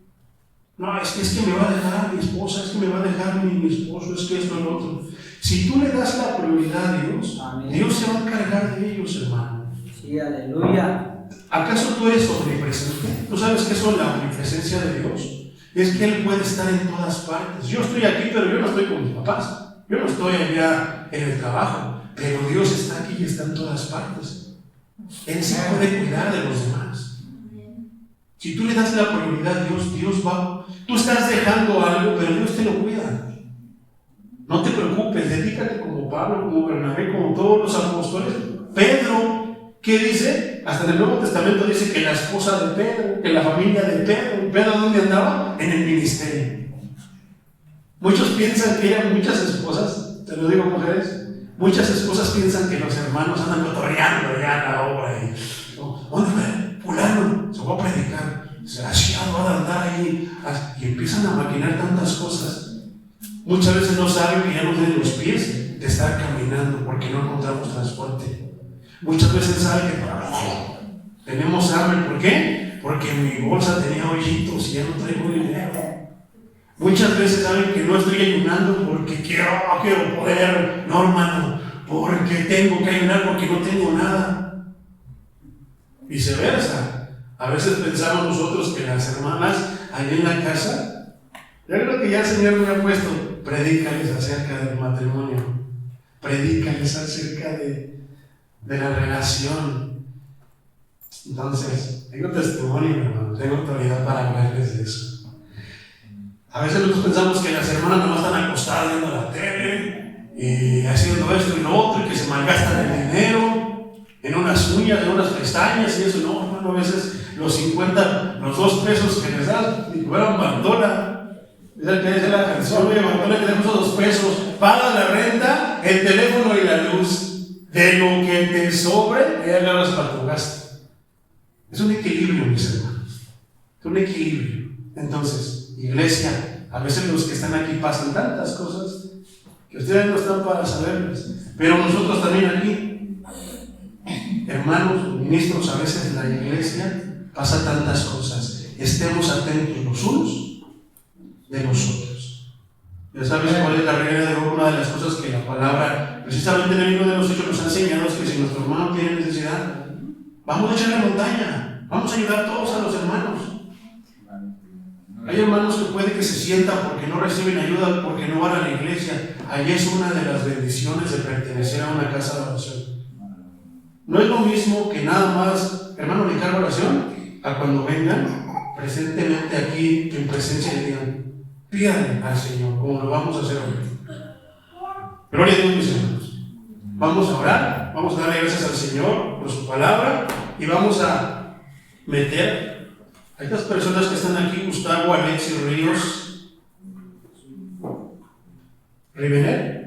No, es que me va a dejar mi esposa, es que me va a dejar mi esposo, es que esto y lo otro. Si tú le das la prioridad a Dios, amén, Dios se va a encargar de ellos, hermano. Sí, aleluya. ¿Acaso tú eres omnipresente? ¿Tú sabes qué es la omnipresencia de Dios? Es que Él puede estar en todas partes. Yo estoy aquí, pero yo no estoy con mis papás. Yo no estoy allá en el trabajo. Pero Dios está aquí y está en todas partes. Él sí puede cuidar de los demás. Si tú le das la prioridad a Dios, Dios va. Tú estás dejando algo, pero Dios te lo cuida. No te preocupes, dedícate como Pablo, como Bernabé, como todos los apóstoles. Pedro, ¿qué dice? hasta en el Nuevo Testamento dice que la esposa de Pedro, que la familia de Pedro. ¿Pedro dónde andaba? En el ministerio. Muchos piensan que eran muchas esposas, te lo digo mujeres, muchas esposas piensan que los hermanos andan cotorreando ya en la obra y, ¿dónde va? Fulano, se va a predicar, desgraciado, va a andar ahí, y empiezan a maquinar tantas cosas. Muchas veces no saben que ya no tienen los pies de estar caminando porque no encontramos transporte. Muchas veces saben que tenemos hambre, ¿por qué? Porque mi bolsa tenía hoyitos y ya no traigo dinero. Muchas veces saben que no estoy ayunando porque quiero poder, no hermano, porque tengo que ayunar porque no tengo nada. Viceversa. A veces pensamos nosotros que las hermanas ahí en la casa, yo creo que ya el Señor me ha puesto, predícales acerca del matrimonio, predícales acerca de la relación. Entonces, tengo testimonio, hermano, tengo autoridad para hablarles de eso. A veces nosotros pensamos que las hermanas nomás están acostadas viendo la tele y haciendo esto y lo otro, y que se malgastan el dinero en unas uñas, en unas pestañas y eso. No, hermano, a veces los 2 pesos que les dan, ni que fueran bandola. Es el que dice la canción, oye, bandola, que tenemos esos 2 pesos, paga la renta, el teléfono y la luz. De lo que te sobre, ahí agarras para tu gasto. Es un equilibrio, mis hermanos. Es un equilibrio. Entonces, iglesia, a veces los que están aquí pasan tantas cosas que ustedes no están para saberlas, pero nosotros también aquí, hermanos, ministros, a veces en la iglesia pasa tantas cosas. Estemos atentos los unos de los otros. Ya sabes cuál es la regla de oro. Una de las cosas que la palabra, precisamente en el libro de los Hechos, nos ha enseñado es que si nuestro hermano tiene necesidad, vamos a echarle montaña, vamos a ayudar todos a los hermanos. Hay hermanos que puede que se sientan porque no reciben ayuda, porque no van a la iglesia. Ahí es una de las bendiciones de pertenecer a una casa de oración. No es lo mismo que nada más, hermano, le encargo oración, a cuando vengan presentemente aquí en presencia y digan, pídanle al Señor, como lo vamos a hacer hoy. Gloria a Dios, mis hermanos. Vamos a orar, vamos a darle gracias al Señor por su palabra y vamos a meter a estas personas que están aquí: Gustavo, Alexis Ríos, Rivener,